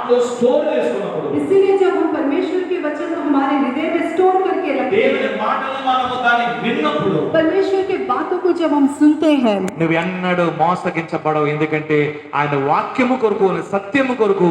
Heart లో store చేసుకున్నప్పుడు इसीलिए जब हम परमेश्वर के वचन को हमारे हृदय में स्टोर करके रखते దేవుని हैं, మాటలు మనము దాన్ని విన్నప్పుడు परमेश्वर के बातों को जब हम सुनते हैं, నువ్వు ఎన్నడూ మోసగించబడవు. ఎందుకంటే ఆయన వాక్యము కొరకు సత్యము కొరకు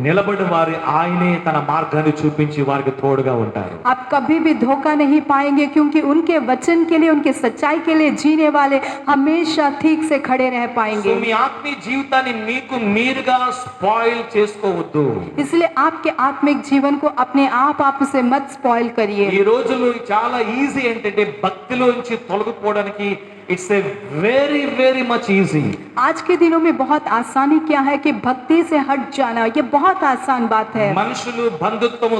నిలబడి వారి ఆయనే తన మార్గాన్ని చూపించి వారికి తోడుగా ఉంటారు. आप कभी भी धोखा नहीं पाएंगे, क्योंकि उनके वचन के लिए, उनके सच्चाई के लिए जीने वाले हमेशा ठीक से खड़े रह సో पाएंगे। మీ ఆత్మీయ జీవితాన్ని మీకు మీరుగా స్పాయిల్ చేసుకోవద్దు. इसलिए आपके आत्मिक जीवन को अपने आप उसे मत स्पॉइल ఈ करिए। రోజులు చాలా ఈజీ ఏంటంటే భక్తిలోంచి తొలగిపోవడానికి it's a very very much easy. आज के दिनों में बहुत आसानी क्या है कि भक्ति से हट जाना, ये बहुत आसान बात है। మనుషులు బంధుత్వము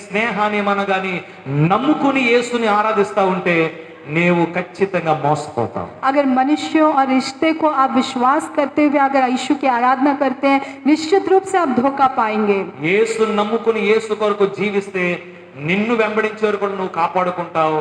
స్నేహాన్ని మనగాని నమ్ముకుని యేసుని ఆరాధిస్తా ఉంటే నీవు ఖచ్చితంగా మోసపోతావు. अगर मनुष्यों और रिश्ते को आप विश्वास करते हुए अगर यीशु की आराधना करते हैं, निश्चित रूप से आप धोखा पाएंगे। యేసు నమ్ముకుని యేసు కొరకు జీవిస్తే నిన్ను వెంబడించే వరకు కూడా నువ్వు కాపాడుకుంటావు.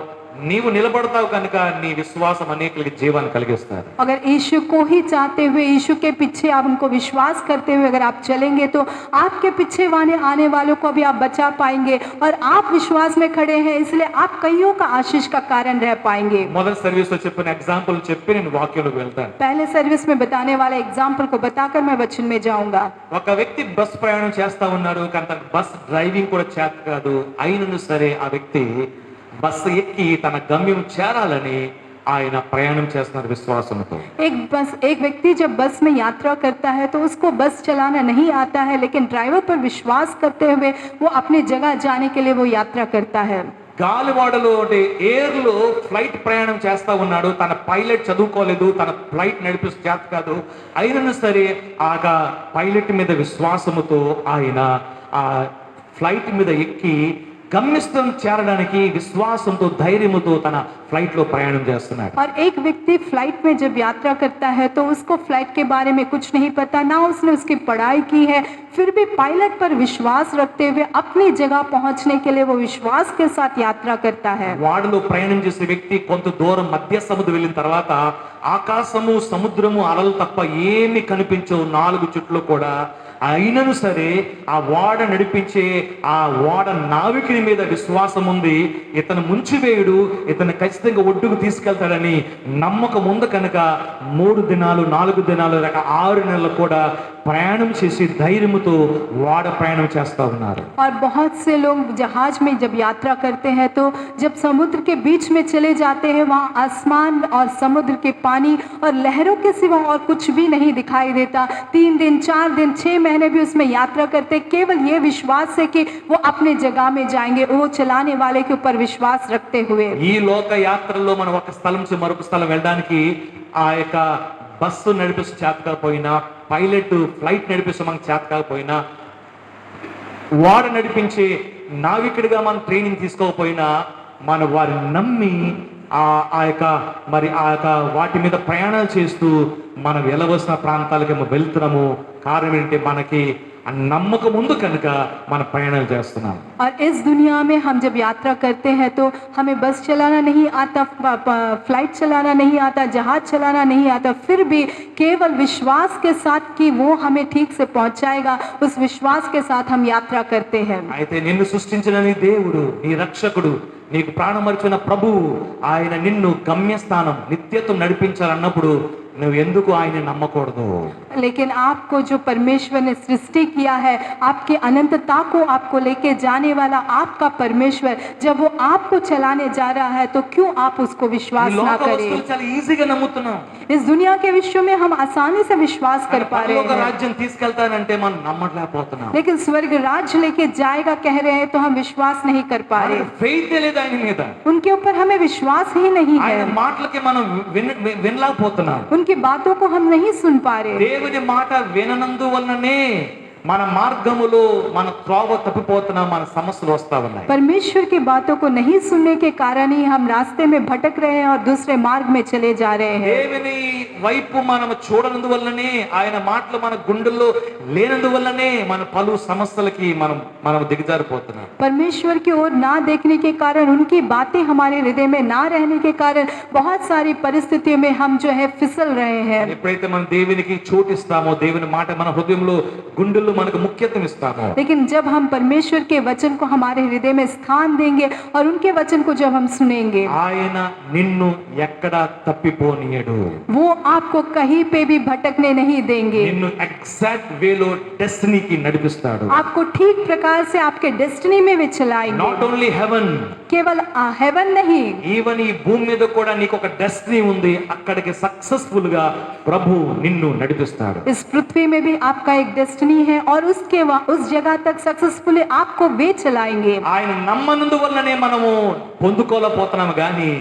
నీవు నిలబడతావు కనుక నీ విశ్వాసం అనేకులకి జీవాన్ని కలిగిస్తారు. अगर यीशु को ही चाहते हुए, यीशु के पीछे आप उनको विश्वास करते हुए अगर आप चलेंगे, तो आपके पीछे आने वालों को भी आप बचा पाएंगे और आप विश्वास में खड़े हैं, इसलिए आप कईयों का आशीष का कारण रह पाएंगे। మొదటి సర్వీస్ లో చెప్పిన ఎగ్జాంపుల్ చెప్పి నేను వాక్యంలోకి వెళ్తాను. पहले सर्विस में बताने वाले एग्जाम्पल को बताकर मैं वचन में जाऊंगा। ఒక వ్యక్తి బస్ ప్రయాణం చేస్తా ఉన్నాడు, కానీ తనకు బస్ డ్రైవింగ్ కూడా చేత కాదు. అయినను సరే ఆ వ్యక్తి బస్సు ఎక్కి తన గమ్యం చేరాలని ఆయన ప్రయాణం చేస్తున్నారు విశ్వాసంతో. एक व्यक्ति जब बस में यात्रा करता है तो उसको बस चलाना नहीं आता है, लेकिन ड्राइवर पर विश्वास करते हुए वो अपनी जगह जाने के लिए वो यात्रा करता है। గాలివాడలో అంటే ఎయిర్లో ఫ్లైట్ ప్రయాణం చేస్తా ఉన్నాడు. తన పైలట్ చదువుకోలేదు, తన ఫ్లైట్ నడిపిస్తూ చేత కాదు. అయినను సరే ఆ పైలట్ మీద విశ్వాసముతో ఆయన ఆ ఫ్లైట్ మీద ఎక్కి గమ్యస్థానం చేరడానికి విశ్వాసంతో ధైర్యముతో తన ఫ్లైట్ లో ప్రయాణం చేస్తున్నాడు. और एक व्यक्ति फ्लाइट में जब यात्रा करता है तो उसको फ्लाइट के बारे में कुछ नहीं पता, ना उसने उसकी पढ़ाई की है, फिर भी पायलट पर विश्वास रखते हुए अपनी जगह पहुंचने के लिए वो विश्वास के साथ यात्रा करता है। వాడలో ప్రయాణం చేసే వ్యక్తి కొంత దూరం మధ్య సముద్రం వెళ్ళిన తర్వాత ఆకాశము సముద్రము అలలు తప్ప ఏమి కనిపించవు 4 చుట్లు కూడా. అయినను సరే ఆ ఓడ నడిపించే ఆ ఓడ నావికుని మీద విశ్వాసం ఉంది. ఇతను ముంచివేయుడు, ఇతను ఖచ్చితంగా ఒడ్డుకు తీసుకెళ్తాడని నమ్మకం ఉంది కనుక 3 దినాలు 4 దినాలు 6 నెలలు కూడా ప్రయాణం చేసి ధైర్యముతో ఓడ ప్రయాణం చేస్తా ఉన్నారు. और बहुत से लोग जहाज में जब यात्रा करते हैं तो जब समुद्र के बीच में चले जाते हैं, वहाँ आसमान और समुद्र के पानी और लहरों के सिवा और कुछ भी नहीं दिखाई देता। 3 दिन 4 दिन 6 महीने भी उसमें यात्रा करते, केवल ये विश्वास है कि वो अपने जगह में जाएंगे, वो चलाने वाले के ऊपर विश्वास रखते हुए। ఈ లోక యాత్రలో మనం ఒక స్థలం నుంచి మరొక స్థలం వెళ్ళడానికి ఆ యొక్క బస్సు నడిపిస్తూ చేత కాకపోయినా, పైలట్ ఫ్లైట్ నడిపిస్తూ మనకు చేత కాకపోయినా, ఓడ నడిపించే నావికుడిగా మనం ట్రైనింగ్ తీసుకోకపోయినా, మన వారిని నమ్మి ఆ యొక్క వాటి మీద ప్రయాణాలు చేస్తూ మనం వెళ్ళవలసిన ప్రాంతాలకి మనం వెళ్తున్నాము. కారణం ఏంటంటే మనకి ఆ నమ్మకం ఉంది కనుక మన ప్రయాణాలు చేస్తున్నాం. और इस दुनिया में हम जब यात्रा करते हैं तो हमें बस चलाना नहीं आता, फ्लाइट चलाना नहीं आता, जहाज चलाना नहीं आता, फिर भी केवल विश्वास के साथ कि वो हमें ठीक से पहुंचाएगा, उस विश्वास के साथ हम यात्रा करते हैं। అయితే నిన్ను సృష్టించిన నీ దేవుడు, నీ రక్షకుడు, నీకు ప్రాణమర్చిన ప్రభువు ఆయన నిన్ను గమ్యస్థానం నిత్యత్వం నడిపించాలన్నప్పుడు నువ్వు ఎందుకు ఆయన నమ్మకూడదు? लेकिन आपको जो परमेश्वर ने सृष्टि किया है, आपके अनंतता को आपको लेके जाने वाला आपका परमेश्वर, जब वो आपको चलाने जा रहा है तो क्यों आप उसको विश्वास ना करें? చాలా ఈజీగా నమ్ముతున్నాం. इस दुनिया के विषयों में हम आसानी से विश्वास कर पा रहे పరలోక हैं, రాజ్యం తీసుకెళ్తానంటే మనం నమ్మట్లేకపోతున్నాం. लेकिन स्वर्ग राज्य लेके जाएगा कह रहे हैं तो हम विश्वास नहीं कर पा रहे। ఫెయిత్ లేదు ఆయన మీద. उनके ऊपर हमें विश्वास ही नहीं ఆయన है, మాటలకి మనం వినలేకపోతున్నాం. उनकी बातों को हम नहीं सुन पा रहे। దేవుని మాట విననందువలననే మన మార్గములో మన త్రోవ తప్పిపోతున్నా, మన సమస్యలు వస్తా ఉన్నాయి. परमेश्वर की बातों को नहीं सुनने के कारण ही हम रास्ते में भटक रहे हैं और दूसरे मार्ग में चले जा रहे हैं। దేవుని వైపు మనం చూడనందువల్లనే, ఆయన మాటలు మన గుండెల్లో లేనందువల్లనే మన పలు సమస్యలకి మనం దిగజారిపోతున్నాం. परमेश्वर की ओर ना देखने के कारण, उनकी बातें हमारे हृदय में ना रहने के कारण बहुत सारी परिस्थितियों में हम जो है फिसल रहे हैं। ఎప్పుడైతే మనం దేవునికి చోటిస్తామో, దేవుని మాట మన హృదయంలో గుండెల్లో మనకు ముఖ్యత్వం ఇస్తామో, लेकिन जब हम परमेश्वर के वचन को हमारे हृदय में स्थान देंगे और उनके वचन को जब हम सुनेंगे, ఆయన నిన్ను ఎక్కడా తప్పిపోనీయడు. वो आपको कहीं पे भी भटकने नहीं देंगे, నిన్ను ఎగ్జాక్ట్ వేలో డెస్టినీకి నడిపిస్తాడు. आपको ठीक प्रकार से आपके डेस्टिनी में वे चलाएंगे. నాట్ ఓన్లీ హెవెన్, केवल हेवन नहीं, ఈవెన్ ఈ భూమి మీద కూడా నీకు ఒక డెస్టినీ ఉంది. అక్కడికి సక్సెస్ఫుల్ గా ప్రభు నిన్ను నడిపిస్తాడు. इस पृथ्वी में भी आपका एक डेस्टिनी है और उस जगह तक सक्सेसफुली आपको वे चलाएंगे. ఆయన నమ్మనందువల్లనే మనము పొందుకోలేకపోతున్నాము, కానీ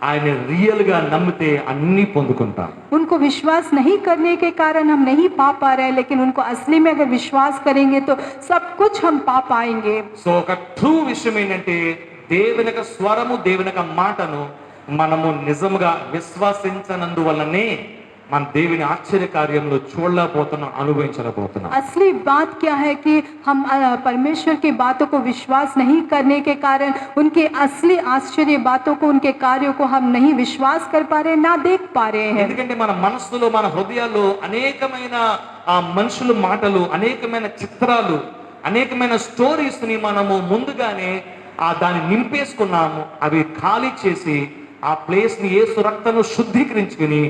ఆయన రియల్ గా నమ్మితే అన్ని పొందుకుంటాం. उनको विश्वास नहीं करने के कारण हम नहीं पा रहे हैं, लेकिन उनको असली में अगर विश्वास करेंगे तो सब कुछ हम पा पाएंगे. సో ఒక ట్రూ విషయం ఏంటంటే దేవుని యొక్క స్వరము, దేవుని యొక్క మాటను మనము నిజంగా విశ్వసించనందువల్లనే మన దేవుని ఆశ్చర్య కార్యంలో చూడలేకపోతున్నాం, అనుభవించలేకపోతున్నాం. असली बात क्या है कि हम परमेश्वर की बातों को विश्वास नहीं करने के कारण उनके असली आश्चर्य बातों को, उनके कार्यों को हम नहीं विश्वास कर पा रहे, ना देख पा रहे हैं. ఎందుకంటే మన మనస్సులో, మన హృదయాల్లో అనేకమైన మనుషుల మాటలు, అనేకమైన చిత్రాలు, అనేకమైన స్టోరీస్ ని మనము ముందుగానే దాన్ని నింపేసుకున్నాము. అవి ఖాళీ చేసి ఆ ప్లేస్ ని యేసు రక్తము శుద్ధీకరించుకుని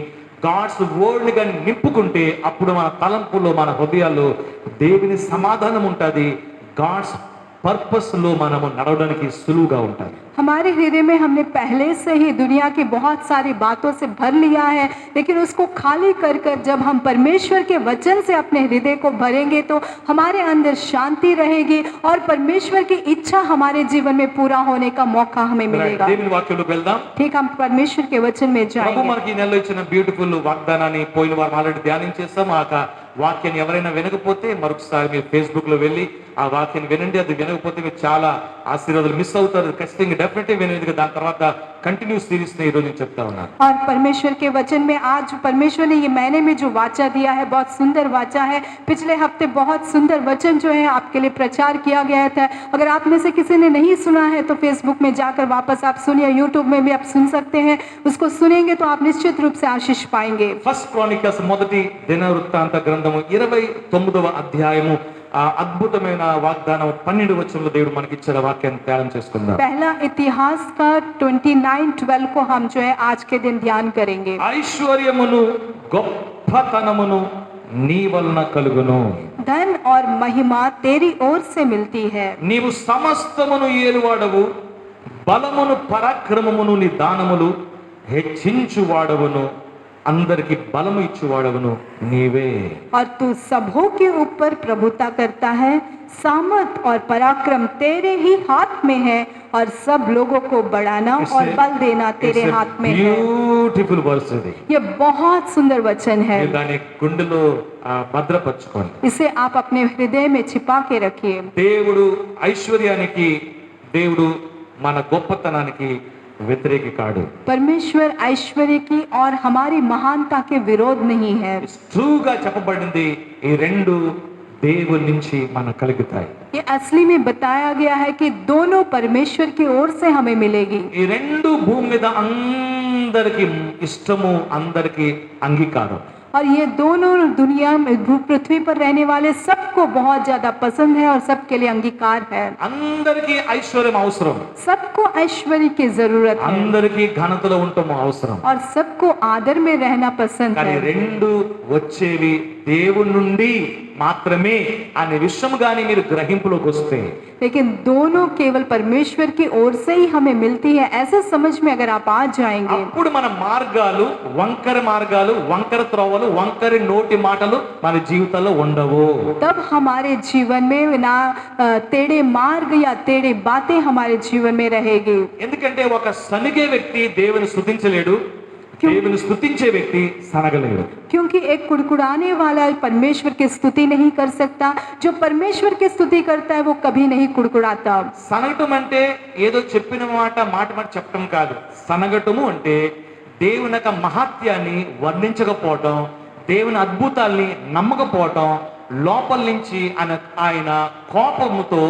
గాడ్స్ వర్డ్ గా నింపుకుంటే అప్పుడు మన తలంపులో, మన హృదయాల్లో దేవుని సమాధానం ఉంటుంది. గాడ్స్ పర్పస్ లో మనము నడవడానికి సులువుగా ఉంటుంది. हमारे हृदय में हमने पहले से ही दुनिया की बहुत सारी बातों से भर लिया है, लेकिन उसको खाली कर कर जब हम परमेश्वर के वचन से अपने हृदय को भरेंगे तो हमारे अंदर शांति रहेगी और परमेश्वर की इच्छा हमारे जीवन में पूरा होने का मौका हमें मिलेगा. దేవుని వాక్యంలోకి వెళ్దాం. ठीक, हम परमेश्वर के वचन में ప్రభు जाएंगे. మనకి ఈ నెలలో ఇచ్చిన బ్యూటిఫుల్ వాగ్దానాన్ని పోయిన వారం ఆల్రెడీ ధ్యానం చేస్తాం. ఆ వాక్యాన్ని ఎవరైనా వినకపోతే మరొకసారి మీరు ఫేస్బుక్ లో వెళ్ళి ఆ వాక్యాన్ని వినండి. అది వినకపోతే మీరు చాలా ఆశీర్వాదాలు మిస్ అవుతారు. ఖచ్చితంగా డెఫినెట్లీ వినండి. దాని తర్వాత కంటిన్యూ సిరీస్ ని ఈరోజు నేను చెప్తా ఉన్నాను. और परमेश्वर के वचन में आज परमेश्वर ने ये महीने में जो वाचा दिया है, बहुत सुंदर वाचा है. पिछले हफ्ते बहुत सुंदर वचन जो है आपके लिए प्रचार किया गया था. अगर आप में से किसी ने नहीं सुना है तो फेसबुक में जाकर वापस आप सुनिए, यूट्यूब में भी आप सुन सकते हैं. उसको सुनेंगे तो आप निश्चित रूप से आशीष पाएंगे. ఫస్ట్ క్రానికల్స్ మొదటి దినవృత్తాంత గ్రంథము 29వ అధ్యాయము అద్భుతమైన వాగ్దానం 12 వచనంలో దేవుడు మనకి ఇచ్చిన వాక్యాన్ని ధ్యానం చేసుకుందాం. पहला इतिहास का 29:12 को हम जो है आज के दिन ध्यान करेंगे. ఐశ్వర్యమును గొప్పతనమును నీ వలన కలుగును, धन और महिमा तेरी ओर से मिलती है. నీవు సమస్తమును ఏలువాడవు, బలమును పరాక్రమమును నీ దానములు హెచ్చించువాడవును, అందరికి బలము ఇచ్చువాడవును నీవే. और तू सबों के ऊपर प्रभुता करता है, सामर्थ और पराक्रम तेरे ही हाथ में है और सब लोगों को बढ़ाना और बल देना तेरे हाथ में है. బ్యూటిఫుల్ వర్స్ ఇది. ये बहुत सुंदर वचन है. మీరు దాన్ని గుండెలో భద్రపరచుకోండి. इसे आप अपने हृदय में छिपा के रखिए. దేవుడు ఐశ్వర్యానికి, దేవుడు మన గొప్పతనానికి వ్యతిరేకి కాడు. परमेश्वर ऐश्वर्य की और हमारी महानता के विरोध नहीं है. ట్రూగా చెప్పబడింది ఈ రెండు దేవుని నుంచి మనకు కలుగుతాయి. ये असली में बताया गया है कि दोनों परमेश्वर की ओर से हमें मिलेगी. ఈ రెండు భూమి మీద అందరికి ఇష్టము, అందరికి అంగీకారం. और ये दोनों दुनिया में पृथ्वी पर रहने वाले सबको बहुत ज्यादा पसंद है और सबके लिए अंगीकार है. అందరికి ఐశ్వర్యం అవసరం, सबको ऐश्वर्य की जरूरत है అందరికి ఘనతలో ఉండటం అవసరం. और सबको आदर में रहना पसंद కానీ है. రెండు వచ్చేవి దేవుని నుండి మాత్రమే అనే విషయం గాని మీరు గ్రహింపులోకి వస్తే, लेकिन दोनों केवल परमेश्वर की ओर से ही हमें मिलती है, ऐसे समझ में अगर आप आ जाएंगे అప్పుడు మన మార్గాలు, వంకర త్రోవలు, వంకరి నోటి మాటలు మన జీవితాల్లో ఉండవు. तब हमारे जीवन में ना टेढ़े मार्ग या टेढ़े बातें हमारे जीवन में रहेगी. ఎందుకంటే ఒక సనిగే వ్యక్తి దేవుని స్తుతించలేడు, దేవుని స్తుతించే వ్యక్తి సనగలేడు. क्योंकि एक कुड़कुड़ाने वाला परमेश्वर की स्तुति नहीं कर सकता, जो परमेश्वर की स्तुति करता है वो कभी नहीं कुड़कुड़ाता. సనగటం అంటే ఏదో చెప్పిన మాట చెప్పడం కాదు. సనగటము అంటే దేవుని యొక్క మహత్యాన్ని వర్ణించకపోవటం, దేవుని అద్భుతాల్ని నమ్మకపోవటం, లోపల నుంచి ఆయన కోపముతో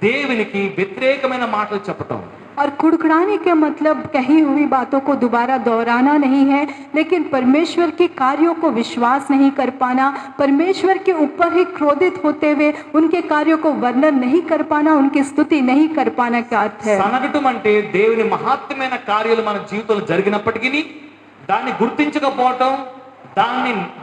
దేవునికి వ్యతిరేకమైన మాటలు చెప్పటం. और कुड़कुड़ाने का मतलब कही हुई बातों को दोबारा दोहराना नहीं है, लेकिन परमेश्वर के कार्यों को विश्वास नहीं कर पाना, परमेश्वर के ऊपर ही क्रोधित होते हुए उनके कार्यों को वर्णन नहीं कर पाना, उनकी स्तुति नहीं कर पाना का अर्थ है। సనగటం అంటే దేవుని మహత్తరమైన కార్యాలు మన జీవితంలో జరిగినప్పటికీ దాన్ని గుర్తించకపోవటం,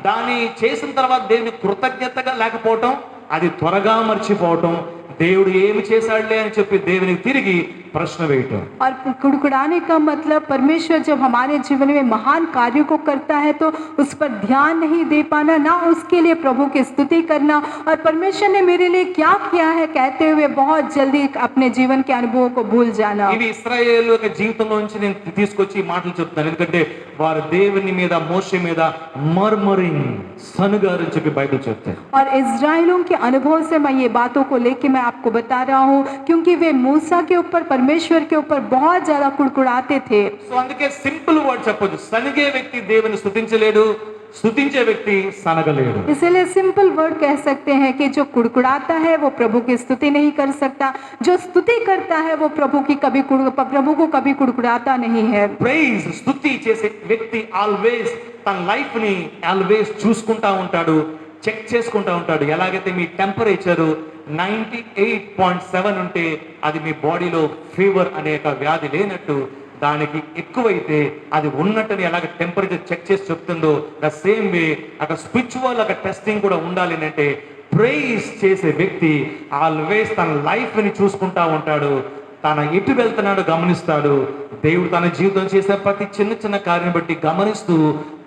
దాన్ని చేసిన తర్వాత దేవుని కృతజ్ఞతగా లేకపోవటం, అది త్వరగా మర్చిపోవటం, దేవుడు ఏమి చేశాడులే అని చెప్పి దేవునికి తిరిగి प्रश्न వేయటం। और कुड़कुड़ाने का मतलब परमेश्वर जब हमारे जीवन में महान कार्यों को करता है तो उस पर ध्यान नहीं दे पाना, ना उसके लिए प्रभु की स्तुति करना, और परमेश्वर ने मेरे लिए क्या किया है कहते हुए बहुत जल्दी अपने जीवन के अनुभवों को भूल जाना। ఇవి ఇశ్రాయేలు యొక్క జీవితంలో నుంచి నేను తీసుకొచ్చి ఈ మాటలు చెప్తున్నాను, ఎందుకంటే వారు దేవుని మీద మోషే మీద మర్మరింగ్ సనుగారు అని చెప్పి బైబిల్ చెప్తారు। और इज़राइलियों के अनुभव से मैं ये बातों को लेके मैं आपको बता रहा हूँ, क्योंकि वे मूसा के ऊपर परमेश्वर के ऊपर बहुत ज्यादा कुड़कुड़ाते थे। సో అందుకే సింపుల్ వర్డ్ చెప్పొచ్చు, సనిగే వ్యక్తి దేవుని స్తుతించలేడు, స్తుతించే వ్యక్తి సనగలేడు। इसलिए सिंपल वर्ड कह सकते हैं कि जो कुड़कुड़ाता है वो प्रभु की स्तुति नहीं कर सकता, जो स्तुति करता है वो प्रभु को कभी कुड़कुड़ाता नहीं है। ప్రైజ్ స్తుతి చేసే వ్యక్తి ఆల్వేస్ తన లైఫ్ ని ఆల్వేస్ చూసుకుంటా ఉంటాడు, చెక్ చేసుకుంటా ఉంటాడు। ఎలాగైతే మీ టెంపరేచర్ 98.7 ఉంటే అది మీ బాడీలో ఫీవర్ అనే ఒక వ్యాధి లేనట్టు, దానికి ఎక్కువైతే అది ఉన్నట్టుని ఎలాగ టెంపరేచర్ చెక్ చేసి చెప్తుందో ద సేమ్ వే అక్కడ స్పిరిచువల్ ఒక టెస్టింగ్ కూడా ఉండాలి అంటే ప్రైజ్ చేసే వ్యక్తి ఆల్వేస్ తన లైఫ్ ని చూసుకుంటా ఉంటాడు, తన ఎటు వెళ్తున్నాడు గమనిస్తాడు, దేవుడు తన జీవితం చేసే ప్రతి చిన్న చిన్న కార్యం బట్టి గమనిస్తూ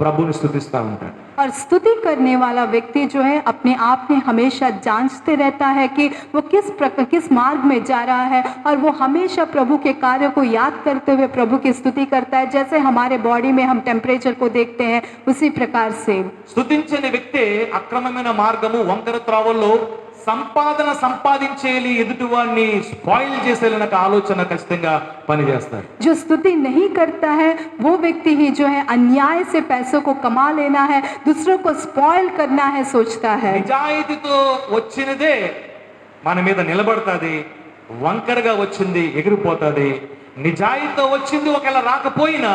ప్రభుని స్తుతిస్తూ ఉంటాడు। और स्तुति करने वाला व्यक्ति जो है अपने आप में हमेशा जांचते रहता है कि वो किस मार्ग में जा रहा है, और वो हमेशा प्रभु के कार्य को याद करते हुए प्रभु की स्तुति करता है। जैसे हमारे बॉडी में हम टेम्परेचर को देखते हैं उसी प्रकार से స్తుతించని వ్యక్తి అక్రమమైన మార్గము వంకర త్రోవల్లో సంపాదించేలి ఎదుటివాడిని స్పాయిల్ చేసేయాలన్న ఆలోచన ఖచ్చితంగా పనిచేస్తారు। जो स्तुति नहीं करता है वो व्यक्ति ही जो है अन्याय से पैसों को कमा लेना है, दूसरों को स्पॉइल करना है सोचता है। నిజాయితీతో వచ్చినదే మన మీద నిలబడతాది, వంకరగా వచ్చింది ఎగిరిపోతాది। నిజాయితీతో వచ్చింది ఒకవేళ రాకపోయినా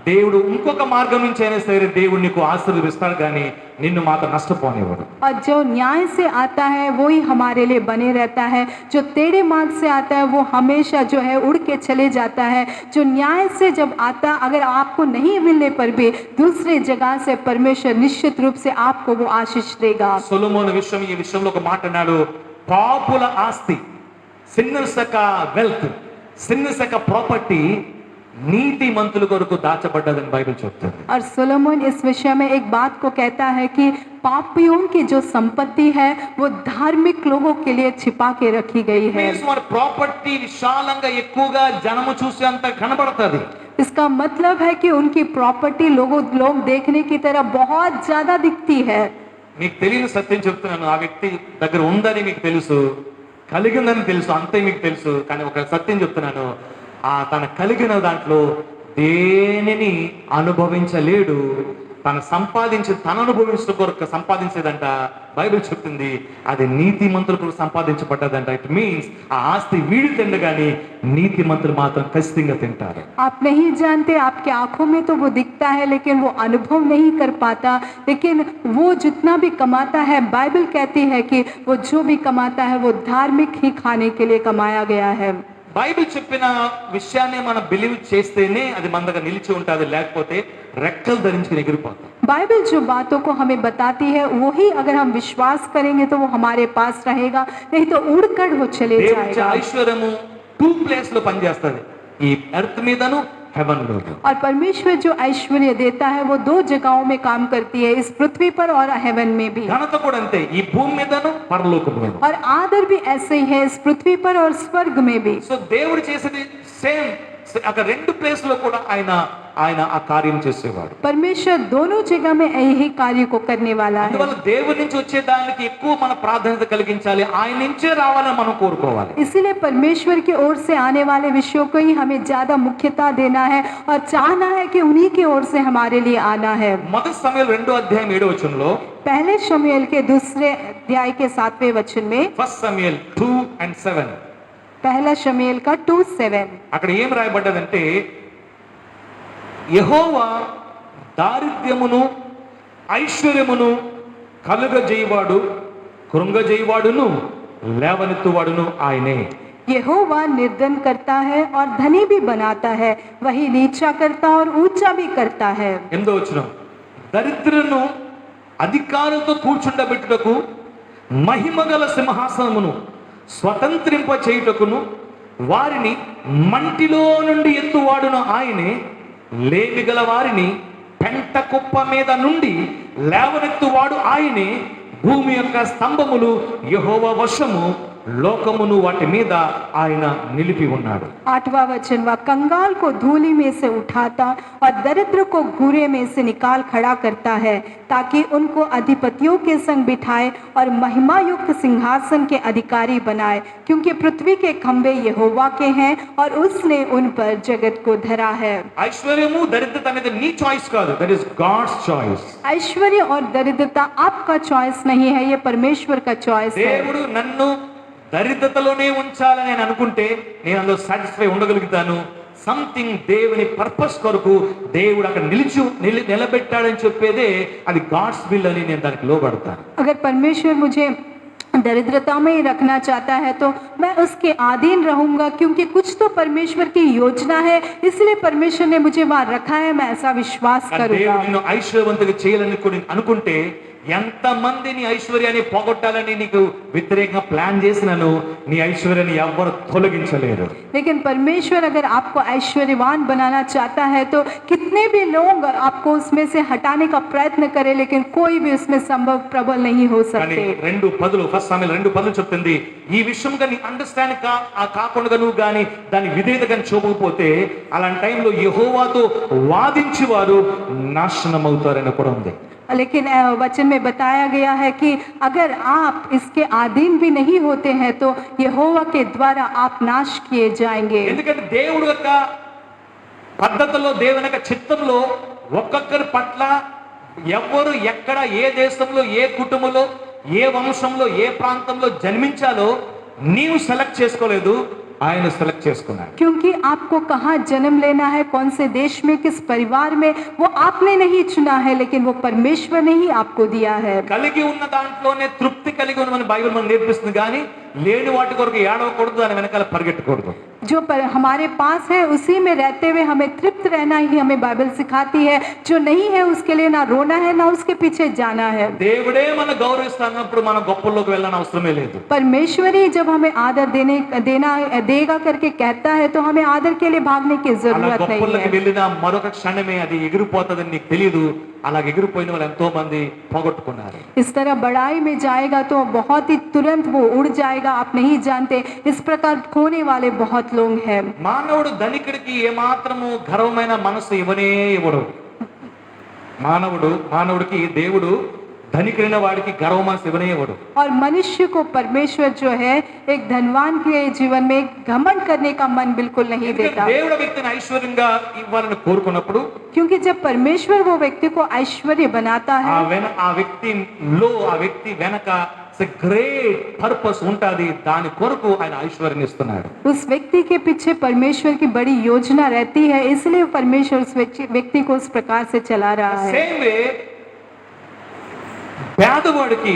దేవుడు ఇంకొక మార్గం నుంచి అయినా సరే దేవుడు నీకు ఆశీర్వదిస్తాడు, కానీ నిన్ను మాత్రం నష్టపోనివ్వడు। और जो न्याय से आता है वो ही हमारे लिए बने रहता है, जो टेढ़े मार्ग से आता है वो हमेशा जो है उड़ के चले जाता है। जो न्याय से जब आता, अगर आपको नहीं मिलने पर भी दूसरे जगह से परमेश्वर निश्चित रूप से आपको वो आशीष देगा। సొలొమోను ఈ విషయంలో ఒక మాట అన్నాడు, పాపుల ఆస్తి, సిన్నర్స్ యొక్క వెల్త్, సిన్నర్స్ యొక్క ప్రాపర్టీ నీతి మంతుల కొరకు దాచబడ్డదని బైబిల్ చెప్తుంది। और सोलोमन इस विषय में एक बात को कहता है कि पापियों की जो संपत्ति है वो धार्मिक लोगों के लिए छिपा के रखी गई है। మన ప్రాపర్టీ విశాలంగా ఎక్కువగా జనము చూసేంత కనబడుతుంది। इसका मतलब है कि उनकी प्रॉपर्टी लोग देखने की तरह बहुत ज्यादा दिखती है। మీకు తెలియని సత్యం చెప్తున్నాను, ఆ వ్యక్తి దగ్గర ఉందని మీకు తెలుసు, కలిగిందని తెలుసు, అంతే మీకు తెలుసు, కానీ ఒక సత్యం చెప్తున్నాను, తన కలిగిన దాంట్లో దేనిని అనుభవించలేడు, తను అనుభవించడం కొరకు సంపాదించేదంట బైబిల్ చెప్తుంది, అది నీతిమంతుల కొరకు సంపాదించబడ్డదంట। ఇట్ మీన్స్ ఆ ఆస్తి వీడి తిండు కానీ నీతిమంతులు మాత్రం ఖచ్చితంగా తింటారు। आप नहीं जानते, आपके आंखों में तो वो दिखता है लेकिन वो अनुभव नहीं कर पाता, लेकिन वो जितना भी कमाता है बाइबल कहती है कि वो जो भी कमाता है वो धार्मिक ही खाने के लिए कमाया गया है। బైబిల్ చెప్పిన విషయాన్ని మనం బిలీవ్ చేస్తేనే అది మన దగ్గర నిలిచి ఉంటుంది, లేకపోతే రెక్కలు ధరించుకుని ఎగిరిపోతాం। बाइबल जो बातों को हमें बताती है वही अगर हम विश्वास करेंगे तो वो हमारे पास रहेगा, नहीं तो उड़कर वो चले जाएगा। ఐశ్వర్యము 2 ప్లేస్ లో పనిచేస్తుంది, ఈ ఎర్త్ మీదను హెవెన్ లో। और परमेश्वर जो ऐश्वर्य देता है वो 2 जगहों में काम करती है, इस पृथ्वी पर और हेवन में भी। ఘనత కూడా అంతే, ఈ భూమి మీదను పరలోకము మీద। और आदर भी ऐसे ही है, इस पृथ्वी पर और स्वर्ग में भी। సో దేవుడు చేసేది సేమ్, అక్కడ 2 ప్లేస్ లో కూడా ఆయన ఆ కార్యం చేసేవాడు। परमेश्वर दोनों जगह में यही कार्य को करने वाला है। అందువల్ల దేవుడి నుంచి వచ్చే దానికి ఎక్కువ మన ప్రాధాన్యత కలిగించాలి, ఆయన నుంచే రావాలని మనం కోరుకోవాలి। इसीलिए परमेश्वर की ओर से आने वाले विषयों को ही हमें ज्यादा मुख्यता देना है और चाहना है कि उन्हीं की ओर से हमारे लिए आना है। మొదటి సమూయేలు 2:7 पहले शमूएल के 2 अध्याय के 7वें वचन में, 1 Samuel 2:7 पहला शमूएल का 2:7। అక్కడ ఏం రాయబడ్డదంటే యెహోవా దారిద్ర్యమును ఐశ్వర్యమును కలుగజేయవాడు కృంగజేయవాడును లేవనెత్తువాడును ఆయనే. यहोवा निर्धन करता है और धनी भी बनाता है, वही नीचा करता और ऊंचा भी करता है। 8వ వచనం, దరిద్రులను అధికారంతో కూర్చుండబెట్టుటకు మహిమగల సింహాసనమును స్వతంత్రింప చేయుటకును వారిని మంటిలో నుండి ఎత్తువాడును ఆయనే. లేమిగల వారిని పెంట కుప్ప మీద నుండి లేవనెత్తువాడు ఆయనే. భూమి యొక్క స్తంభములు యెహోవా వశము, లోకమును వాటి మీద ఆయన నిలిపి ఉన్నాడు. 8वां वचन, वह कंगाल को धूलि में से उठाता और दरिद्र को घूरे में से निकाल खड़ा करता है, ताकि उनको अधिपतियों के संग बिठाए और महिमा युक्त सिंहासन के अधिकारी बनाए, क्योंकि पृथ्वी के खंभे यहोवा के हैं और उसने उन पर जगत को धरा है। ఐశ్వర్యము దరిద్రత అనేది నీ చాయిస్ కాదు, దట్ ఇస్ గాడ్స్ చాయిస్. ऐश्वर्य और दरिद्रता आपका चॉइस नहीं है, ये परमेश्वर का चॉइस है। దేవుడు నన్ను దరిద్రతలోనే ఉంచాలని నేను అనుకుంటే నేను అందులో సాటిస్ఫై ఉండగలుగుతాను. సంథింగ్ దేవుని పర్పస్ కొరకు దేవుడు అక్కడ నిలబెట్టాడని చెప్పేదే అది గాడ్స్ విల్ అని నేను దానికి లోబడతాను. अगर परमेश्वर मुझे दरिद्रता में ही रखना चाहता है तो मैं उसके अधीन रहूंगा, क्योंकि कुछ तो परमेश्वर की योजना है, इसलिए परमेश्वर ने मुझे वहां रखा है, मैं ऐसा विश्वास करूंगा। దేవుడు నిన్ను ఐశ్వర్యవంతుగా చేయాలని అనుకుంటే ఎంతమంది నీ ఐశ్వర్యాన్ని పోగొట్టాలని నీకు వ్యతిరేకంగా ప్లాన్ చేసినను నీ ఐశ్వర్యాన్ని ఎవ్వరు తొలగించలేరు. लेकिन परमेश्वर अगर आपको ऐश्वर्यवान बनाना चाहता है तो कितने भी लोग आपको उसमें से हटाने का प्रयत्न करें, लेकिन कोई भी उसमें संभव प्रबल नहीं हो కానీ सकते। 2:10 ఫస్ట్ సామెల్ 2:10 చెప్తుంది, ఈ విషయం కానీ అండర్స్టాండ్ కాకుండా నువ్వు కానీ దాని విధేయత కానీ చూపకపోతే అలాంటి టైంలో యెహోవాతో వాదించి వారు నాశనం అవుతారని కూడా ఉంది. लेकिन वचन में बताया गया है कि अगर आप इसके अधीन भी नहीं होते हैं तो यहोवा के द्वारा आप नाश किए जाएंगे। ఎందుకంటే దేవుడు యొక్క పద్ధతిలో, దేవుని యొక్క చిత్తంలో ఒక్కొక్కరి పట్ల ఎవరు ఎక్కడ ఏ దేశంలో ఏ కుటుంబంలో ఏ వంశంలో ఏ ప్రాంతంలో జన్మించాలో నీవు సెలెక్ట్ చేసుకోలేదు, ఆయన సెలెక్ట్ చేసుకున్నాడు. क्योंकि आपको कहाँ जन्म लेना है, कौन से देश में, किस परिवार में, वो आपने नहीं चुना है, लेकिन वो परमेश्वर ने ही आपको दिया है। కలిగి ఉన్న దాంట్లోనే తృప్తి కలిగి ఉన్న మన బైబిల్ మనం నేర్పిస్తుంది, కానీ లేని వాటి కొరకు ఏడవకూడదు, దాని వెనకాల పరిగెట్టకూడదు. जो हमारे पास है उसी में रहते हुए हमें तृप्त रहना ही हमें बाइबल सिखाती है। जो नहीं है उसके लिए ना रोना है ना उसके पीछे जाना है। దేవుడే మన గౌరవిస్తున్నప్పుడు మన గొప్పల్లోకి వెళ్ళని అవసరమే లేదు. परमेश्वर ही जब हमें आदर देगा करके कहता है तो हमें आदर के लिए भागने की అలా जरूरत नहीं గొప్పల్లోకి है। వెళ్ళిన మరొక క్షణమే అది ఎగిరిపోతుందని నీకు తెలియదు. అలా ఎగిరిపోయిన వాళ్ళు ఎంతో మంది పోగొట్టుకున్నారు. इस तरह बड़ाई में जाएगा तो बहुत ही तुरंत वो उड़ जाएगा, आप नहीं जानते। इस प्रकार खोने वाले बहुत लोग हैं। మానవుడు ధనికుడికి ఏమాత్రము గర్వమైన మనసు ఇవ్వనే ఇవ్వడు. మానవుడికి దేవుడు ధనికుడైన వాడికి గర్వ మనసు ఇవ్వనే ఇవ్వడు. और मनुष्य को परमेश्वर जो है एक धनवान के जीवन में घमंड करने का मन बिल्कुल नहीं देता। దేవుడు వ్యక్తిని ఐశ్వర్యంగా ఇవ్వాలని కోరుకున్నప్పుడు, क्योंकि जब परमेश्वर वो व्यक्ति को ऐश्वर्य बनाता है ఆ వ్యక్తి వెనక గ్రేట్ పర్పస్ ఉంటుంది, దాని కొరకు ఆయన ఐశ్వర్యం ఇస్తున్నాడు. उस व्यक्ति के पीछे परमेश्वर की बड़ी योजना रहती है, इसलिए परमेश्वर उस व्यक्ति को उस प्रकार से चला रहा है। సేమ్ వే పేదవాడికి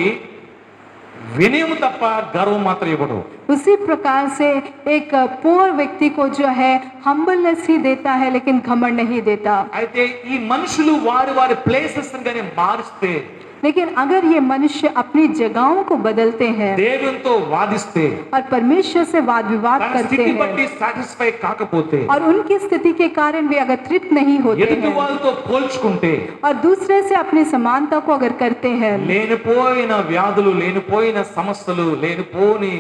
వినయం తప్ప గర్వం మాత్రం ఇవ్వడు. उसी प्रकार से एक पोर व्यक्ति को जो है हम्बलनेस ही देता है, लेकिन घमंड नहीं देता। అయితే ఈ మనుషులు వారి ప్లేసెస్ గాని మారిస్తే, लेकिन अगर ये मनुष्य अपनी जगहों को बदलते हैं దేవునితో వాదిస్తే, और परमेश्वर से वाद विवाद తన करते స్థితి బట్టి हैं సాటిస్ఫై కాకపోతే, और उनकी स्थिति के कारण वे अगर तृप्त नहीं होते ఎదుటి हैं వాళ్ళతో పోల్చుకుంటే, और दूसरे से अपनी समानता को अगर करते हैं లేనిపోయిన వ్యాధులు, లేనిపోయిన సమస్యలు, లేనిపోని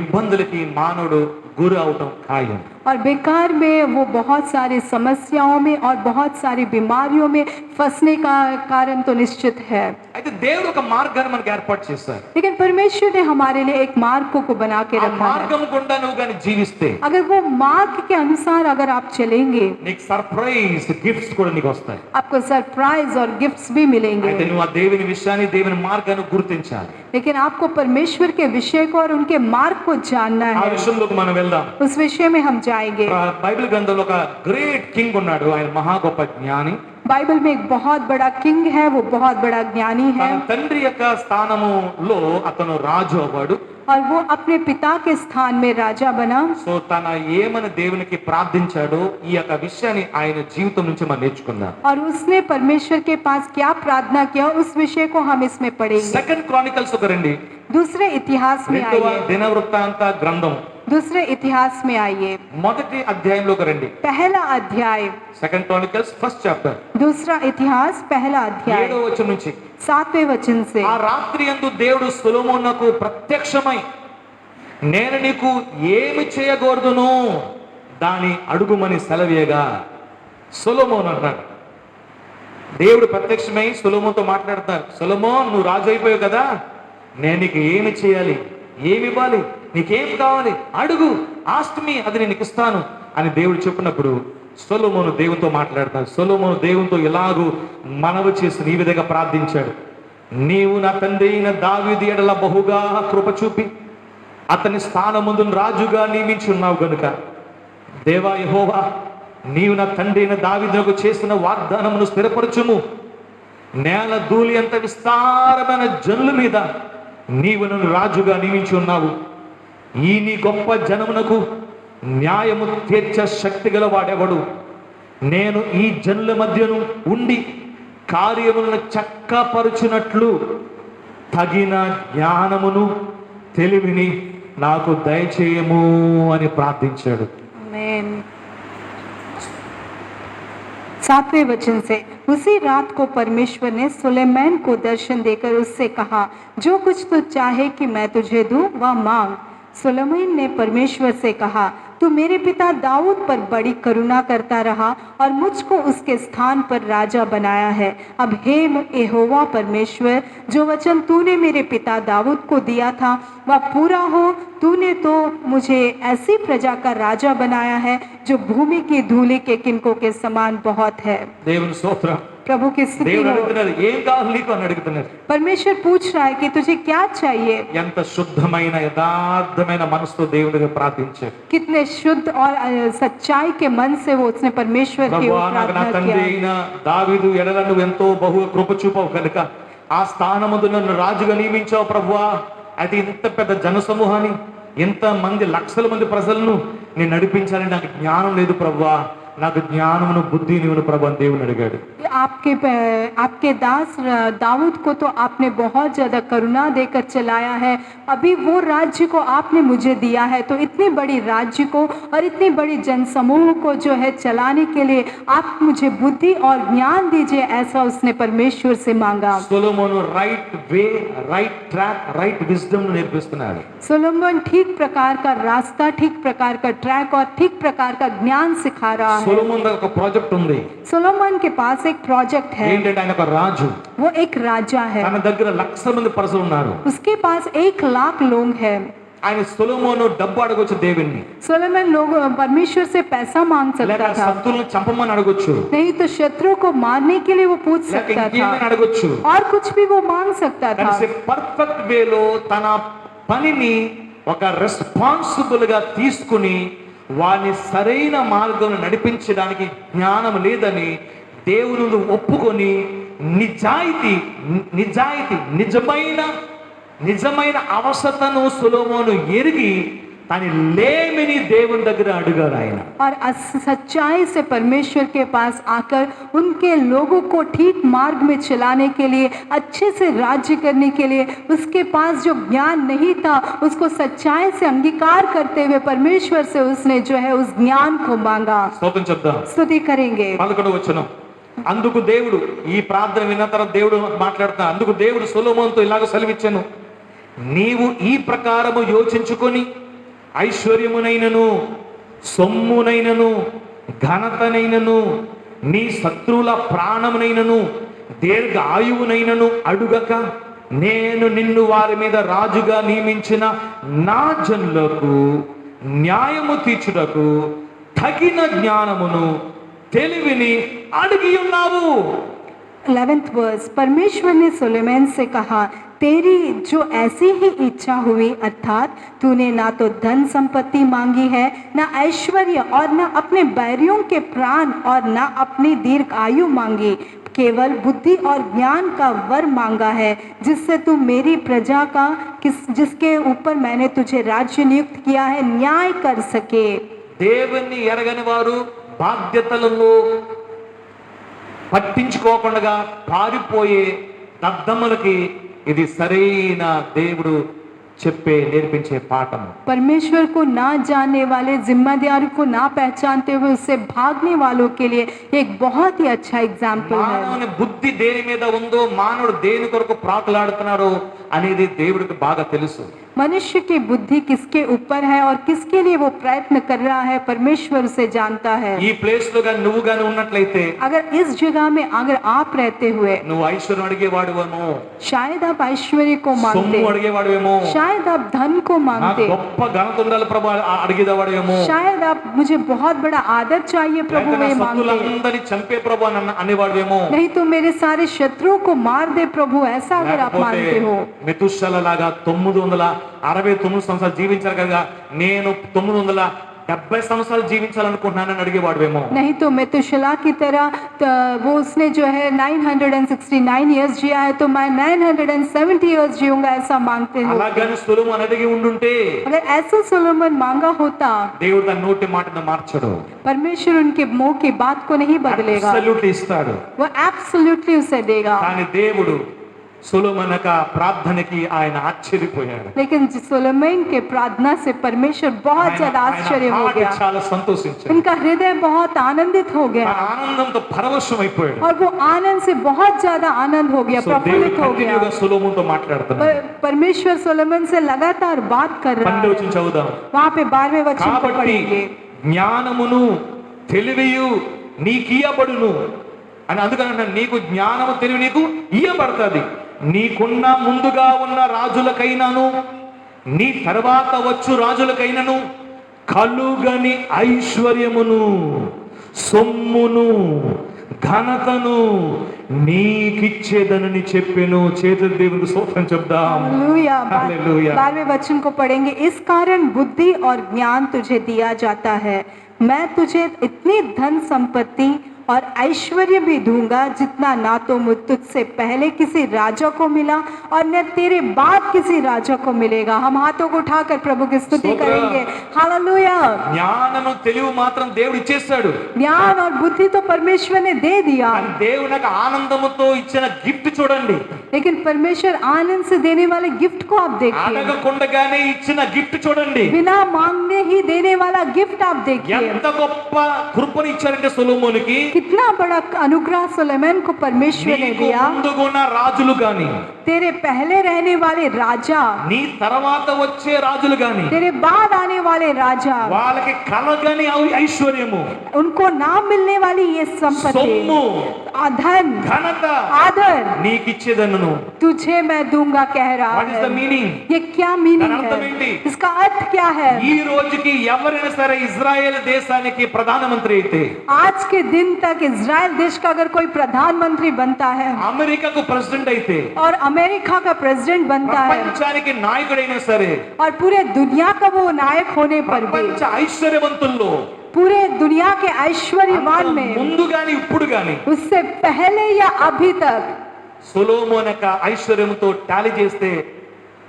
ఇబ్బందులకి మానవుడు గురి అవటం ఖాయం. और बेकार में वो बहुत सारी समस्याओं में और बहुत सारी बीमारियों में फंसने का कारण तो निश्चित है। అయితే దేవుడు ఒక మార్గాన్ని మనకు ఏర్పాటు చేశారు. लेकिन परमेश्वर ने हमारे लिए एक मार्ग को बना के ఆ रखा है। మార్గం గుండా నువ్వు కానీ జీవిస్తే अगर वो मार्ग के अनुसार अगर आप चलेंगे, నీకు సర్ప్రైజ్ గిఫ్ట్స్ కూడా నీకు వస్తాయి. आपको सरप्राइज और गिफ्ट्स भी అయితే मिलेंगे। నువ్వు ఆ దేవుని విషయాన్ని దేవుని మార్గాన్ని గుర్తించాలి. लेकिन आपको परमेश्वर के विषय को और उनके मार्ग को जानना ఆ है। విషయంలోకి మనం వెళ్దాం. उस विषय में हम जाएंगे। బైబిల్ గ్రంథంలో ఒక గ్రేట్ కింగ్ ఉన్నాడు. ఆయన మహా గొప్ప జ్ఞాని. बाइबल में एक बहुत बड़ा किंग है, वो बहुत बड़ा ज्ञानी है తన తండ్రి యొక్క స్థానములో అతను రాజు అవ్వాడు. और वो अपने पिता के स्थान में राजा बना। సో తన ఏమని దేవునికి ప్రార్థించాడో ఈ యొక్క విషయాన్ని ఆయన జీవితం నుంచి మనం నేర్చుకుందాం. और उसने परमेश्वर के पास क्या प्रार्थना किया, उस विषय को हम इसमें पढ़ेंगे। సెకండ్ క్రానికల్స్ ఒక రండి. दूसरे इतिहास में రెండవ आइए, దినవృత్తాంత గ్రంథం दूसरे इतिहास में आइए। మొదటి అధ్యాయంలోకి రండి. पहला अध्याय, సెకండ్ క్రానికల్స్ ఫస్ట్ చాప్టర్ दूसरा इतिहास पहला अध्याय 7వ వచనం నుంచి. 7वें वचन से। ఆ రాత్రి యందు దేవుడు సొలొమోనుకు ప్రత్యక్షమై నేను నీకు ఏమి చేయకూడదును దాని అడుగుమని సెలవేయగా సొలొమోను అన్నాడు. దేవుడు ప్రత్యక్షమై సొలొమోనుతో మాట్లాడతారు. సొలొమోన్, నువ్వు రాజు అయిపోయావు కదా, నేను నీకు ఏమి చేయాలి, ఏమి ఇవ్వాలి, నీకేం కావాలి అడుగు, ఆస్క్ మీ, అది నేను నీకు ఇస్తాను అని దేవుడు చెప్పినప్పుడు సొలొమోను దేవునితో మాట్లాడతాడు. సొలొమోను దేవునితో ఎలాగూ మనవి చేసి ఈ విధంగా ప్రార్థించాడు. నీవు నా తండ్రి అయిన దావీదు ఎడల బహుగా కృప చూపి అతని స్థానమందు రాజుగా నియమించున్నావు గనుక దేవా యెహోవా, నీవు నా తండ్రి అయిన దావీదునకు చేసిన వాగ్దానమును స్థిరపరచుము. నేల ధూళి అంత విస్తారమైన జనుల మీద నీవు నన్ను రాజుగా నియమించి ఉన్నావు. ఈ నీ గొప్ప జనమునకు న్యాయము తీర్చ శక్తి గల వాడెవడు? నేను ఈ జనుల మధ్యను ఉండి కార్యములను చక్కపరుచునట్లు తగిన జ్ఞానమును తెలివిని నాకు దయచేయము అని ప్రార్థించాడు. आमीन। 7वें वचन से, उसी रात को परमेश्वर ने सुलेमान को दर्शन देकर उससे कहा, जो कुछ तू चाहे कि मैं तुझे दूं वह मांग। सुलेमान ने परमेश्वर से कहा, तू मेरे पिता दाऊद पर बड़ी करुणा करता रहा और मुझको उसके स्थान पर राजा बनाया है। अब हे यहोवा परमेश्वर, जो वचन तूने मेरे पिता दाऊद को दिया था वह पूरा हो। तूने तो मुझे ऐसी प्रजा का राजा बनाया है जो भूमि की धूलि के किनकों के समान बहुत है। దేవుని స్తోత్రం. प्रभु की स्तुति దేవుడు हो। అడుగుతున్నాడు, ఏం కావాలి నీకు అని అడుగుతున్నాడు. परमेश्वर पूछ रहा है कि तुझे क्या चाहिए। ఎంత శుద్ధమైన యథార్థమైన మనసుతో దేవుడికి ప్రార్థించాడు. कितने शुद्ध और सच्चाई के मन से वो उसने परमेश्वर की ప్రభువా, ओर నాకు నా प्रार्थना తండ్రి किया। అయిన దావీదు ఎడల నువ్వు ఎంతో బహు కృప చూపావు కనుక ఆ స్థానముందు నన్ను రాజుగా నియమించావు ప్రభువా. అయితే ఇంత పెద్ద జన సమూహాన్ని, ఇంత మంది లక్షల మంది ప్రజలను నేను నడిపించాలని నాకు జ్ఞానం లేదు ప్రభువా, నాకు జ్ఞానమును బుద్ధి నీవును ప్రభు అని దేవుని అడిగాడు. आपके दास दाऊद को तो आपने बहुत ज्यादा करुणा देकर चलाया है, अभी वो राज्य को आपने मुझे दिया है, तो इतनी बड़ी राज्य को और इतनी बड़ी जनसमूह को जो है चलाने के लिए आप मुझे बुद्धि और ज्ञान दीजिए, ऐसा उसने परमेश्वर से मांगा। Solomon right way, right track, right wisdom నేర్పిస్తున్నాడు. सोलोमन ठीक प्रकार का रास्ता, ठीक प्रकार का ट्रैक और ठीक प्रकार का ज्ञान सिखा रहा है। సొలొమోను దగ్గర ఒక ప్రాజెక్ట్ ఉంది. सोलोमन के पास एक प्रोजेक्ट है, ఏంటంటే ఆయన ఒక రాజు. वो एक राजा है, తన దగ్గర లక్షల మంది ప్రజలు ఉన్నారు. उसके पास 1,00,000 लोग हैं। ఆయన సొలొమోను డబ్బు అడగొచ్చు దేవుణ్ణి, सोलोमन लोग परमेश्वर से पैसा मांग లేక सकता था, శత్రువులను చంపమని అడగొచ్చు, नहीं तो शत्रु को मारने के लिए वो पूछ లేక सकता ఇంకేమైనా था అడగొచ్చు. और कुछ भी वो मांग सकता था। కలిసి పర్ఫెక్ట్ వేలో తన పనిని ఒక రెస్పాన్సిబుల్ గా తీసుకుని వారిని సరైన మార్గంలో నడిపించడానికి జ్ఞానం లేదని దేవుని ముందు ఒప్పుకొని నిజమైన అవసరతను సొలొమోను ఎరిగి తన లేమిని దేవుని దగ్గర అడిగాడు ఆయన. और सच्चाई से परमेश्वर के पास आकर उनके लोगों को ठीक मार्ग में चलाने के लिए, अच्छे से राज्य करने के लिए उसके पास जो ज्ञान नहीं था उसको सच्चाई से अंगीकार करते हुए परमेश्वर से उसने जो है उस ज्ञान को मांगा। స్తోత్రం చెప్దాం. स्तुति करेंगे। 11వ వచనం. అందుకు దేవుడు, ఈ ప్రార్థన విన్న తర్వాత దేవుడు మాట్లాడుతున్నా, అందుకు దేవుడు సొలొమోనుతో ఇలాగ సెలవిచ్చెను, నీవు ఈ ప్రకారము యోచించుకొని ఐశ్వర్యమునైనను సొమ్మునైనను ఘనతనైనను నీ శత్రువుల ప్రాణమునైనను దీర్ఘ ఆయువునైనను అడుగక నేను నిన్ను వారి మీద రాజుగా నియమించిన నా జనులకు న్యాయము తీర్చుటకు తగిన జ్ఞానమును తెలివిని అడిగి ఉన్నావు. 11th वर्स, परमेश्वर ने सुलेमान से कहा, तेरी जो ऐसी ही इच्छा हुई, अर्थात तूने ना तो धन संपत्ति मांगी है, ना ऐश्वर्य और ना अपने बैरियों के प्राण और ना अपनी दीर्घ आयु मांगी, केवल बुद्धि और ज्ञान का वर मांगा है, जिससे तू मेरी प्रजा का जिसके ऊपर मैंने तुझे राज्य नियुक्त किया है न्याय कर सके. దేవుణ్ణి ఎరగని వారు బాధ్యతలను పట్టించుకోకుండా పారిపోయే దద్దమ్మలకి ఇది సరైన దేవుడు నేర్పించే పాఠం. परमेश्वर को ना जानने वाले, जिम्मेदारी को ना पहचानते हुए उससे भागने वालों के लिए एक बहुत ही अच्छा एग्जाम्पल है. మానవుని బుద్ధి దేని మీద ఉందో, మానవుడు దేని కొరకు ప్రాకులాడుతున్నారో అనేది దేవుడికి బాగా తెలుసు. मनुष्य की बुद्धि किसके ऊपर है और किसके लिए वो प्रयत्न कर रहा है, परमेश्वर उसे जानता है. ఈ ప్లేస్ లో గాని నువ్వు గాని ఉన్నట్లయితే, अगर इस जगह में अगर आप रहते हुए, నువ్వు ఐశ్వర్యం అడిగేవాడువేమో, शायद आप ऐश्वर्य को సొమ్ము मांगते, అడిగేవాడువేమో, शायद आप धन को నాకు मांगते, గొప్ప ఘనత ఉండాలి ప్రభు అడిగేవాడువేమో, शायद आप मुझे बहुत बड़ा आदर चाहिए प्रभु లేక నా वे मांगते, శత్రువులందరినీ చంపే ప్రభు అని అనేవాడువేమో, नहीं तो मेरे सारे शत्रुओं को मार दे प्रभु, ऐसा अगर आप లేకపోతే मानते हो. మెతుషల లాగా 969 సంవత్సరాలు జీవించారు కదా, నేను 970 సంవత్సరాలు జీవించాలనుకుంటున్నానని అడిగేవాడువేమో. नहीं तो मेतुशला की तरह वो उसने जो है 969 इयर्स जिया है, तो मैं 970 इयर्स जीऊंगा, ऐसा मांगते हो. అలాగని సొలొమోను అడిగి ఉండుంటే अगर ऐसा सोलोमन मांगा होता, దేవుడు తన నోటి మాటను మార్చడు, परमेश्वर उनके मुंह की बात को नहीं बदलेगा, అబ్సల్యూట్లీ ఇస్తాడు. वो एब्सोल्युटली उसे देगा. కానీ దేవుడు సొలొమోను యొక్క ప్రార్థనకి ఆయన ఆశ్చర్యపోయాడు. लेकिन सोलोमन के प्रार्थना से परमेश्वर बहुत ज्यादा आश्चर्य हो गया, చాలా సంతోషించాడు. उनका हृदय बहुत आनंदित हो गया తన ఆనందంతో పరవశం అయిపోయాడు. और वो आनंद से बहुत ज्यादा आनंद हो गया, సో దేవుడు प्रफुल्लित हो गया. కంటిన్యూగా సొలొమోనుతో మాట్లాడుతున్నాడు. परमेश्वर सोलोमन से लगातार बात कर रहा 12వ है. వచనం చదువుదాం. वहां पे 12वें वचन को కాబట్టి पढ़ेंगे. జ్ఞానమును తెలివియు నీకియబడును అని, అందుకని నీకు జ్ఞానము తెలివి నీకు ఇయ్యబడుతుంది. నీకున్న ముందుగా ఉన్న రాజులకైనాను నీ తర్వాత వచ్చు రాజులకైనాను కలుగని ఐశ్వర్యమును సొమ్మును ఘనతను నీకిచ్చేదనని చెప్పెను. చేతుల దేవునికి స్తోత్రం చెప్దాం. हालेलुया. हालेलुया. 12वें वचन को पढ़ेंगे. इस कारण बुद्धि और ज्ञान तुझे दिया जाता है, मैं तुझे इतनी धन संपत्ति और ऐश्वर्य भी दूंगा जितना ना तो तुझसे पहले किसी राजा को मिला और न तेरे बाद किसी राजा को मिलेगा. हम हाथों को उठाकर प्रभु की स्तुति स्तोत्र. करेंगे. हालेलुया. జ్ఞానము తెలివి మాత్రం దేవుడు ఇచ్చేస్తాడు. ज्ञान और बुद्धि तो परमेश्वर ने दे दिया, కానీ దేవుడు నాకు ఆనందముతో ఇచ్చిన గిఫ్ట్ చూడండి. लेकिन परमेश्वर आनंद से देने वाले गिफ्ट को आप देखिए, అడగకుండగానే ఇచ్చిన గిఫ్ట్ చూడండి. बिना मांगने ही देने वाला गिफ्ट आप देखिए. ఎంత గొప్ప కృపను ఇచ్చారంటే సొలొమోనుకి, कितना बड़ा अनुग्रह सुलेमान को परमेश्वर ने నీకు दिया. ముందుగున్న రాజులు గాని, तेरे पहले रहने वाले राजा, నీ తర్వాత వచ్చే రాజులు గాని, तेरे बाद आने वाले राजा, వాళ్ళకి కలగని ఐశ్వర్యము, उनको ना मिलने वाली ये संपत्ति, సొమ్ము, धन, ఘనత आदर నీకిచ్చేదను. तुझे मैं दूंगा कह रहा వాట్ ఇస్ ద है. మీనింగ్? ये क्या मीनिंग దాని అర్థం ఏంటి? है? इसका अर्थ क्या है? ఈ రోజుకి ఎవరైనా సరే ఇజ్రాయెల్ దేశానికి ప్రధానమంత్రి అయితే, आज के दिन तक इजराइल देश का अगर कोई प्रधानमंत्री बनता है అమెరికాకు ప్రెసిడెంట్ అయితే, और अमेरिका का प्रेसिडेंट बनता है ప్రపంచానికి నాయకుడైనా సరే, और पूरे दुनिया का वो नायक होने पर भी, ప్రపంచ ఐశ్వర్యవంతుల్లో पूरे दुनिया के ऐश्वर्यवान में, ముందు గాని ఇప్పుడు గాని उससे पहले या अभी तक సొలొమోను యొక్క ఐశ్వర్యంతో టాలీ చేస్తే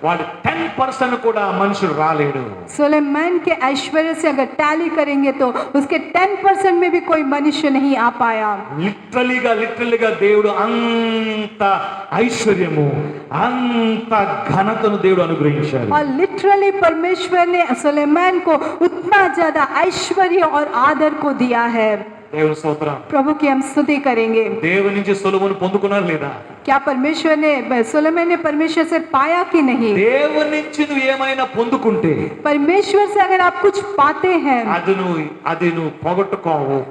వాడు 10% కూడా మనుషుడు రాలేడు. सुलेमान के ऐश्वर्य से अगर टैली करेंगे तो उसके 10% में भी कोई मनुष्य नहीं आ पाया. లిటరలీగా దేవుడు అంత ఐశ్వర్యము, అంత ఘనతను దేవుడు అనుగ్రహించాడు. और लिटरली परमेश्वर ने सुलेमान को उतना ज्यादा ऐश्वर्य और आदर को दिया है. దేవుని స్తోత్రం. प्रभु की हम स्तुति करेंगे. దేవుని నుంచి సొలొమోను పొందుకున్నాడు లేదా? क्या परमेश्वर ने सुलेमान ने परमेश्वर से पाया कि नहीं? దేవుని నుంచి నువ్వు ఏమైనా పొందుకుంటే परमेश्वर से अगर आप कुछ पाते हैं అది నువ్వు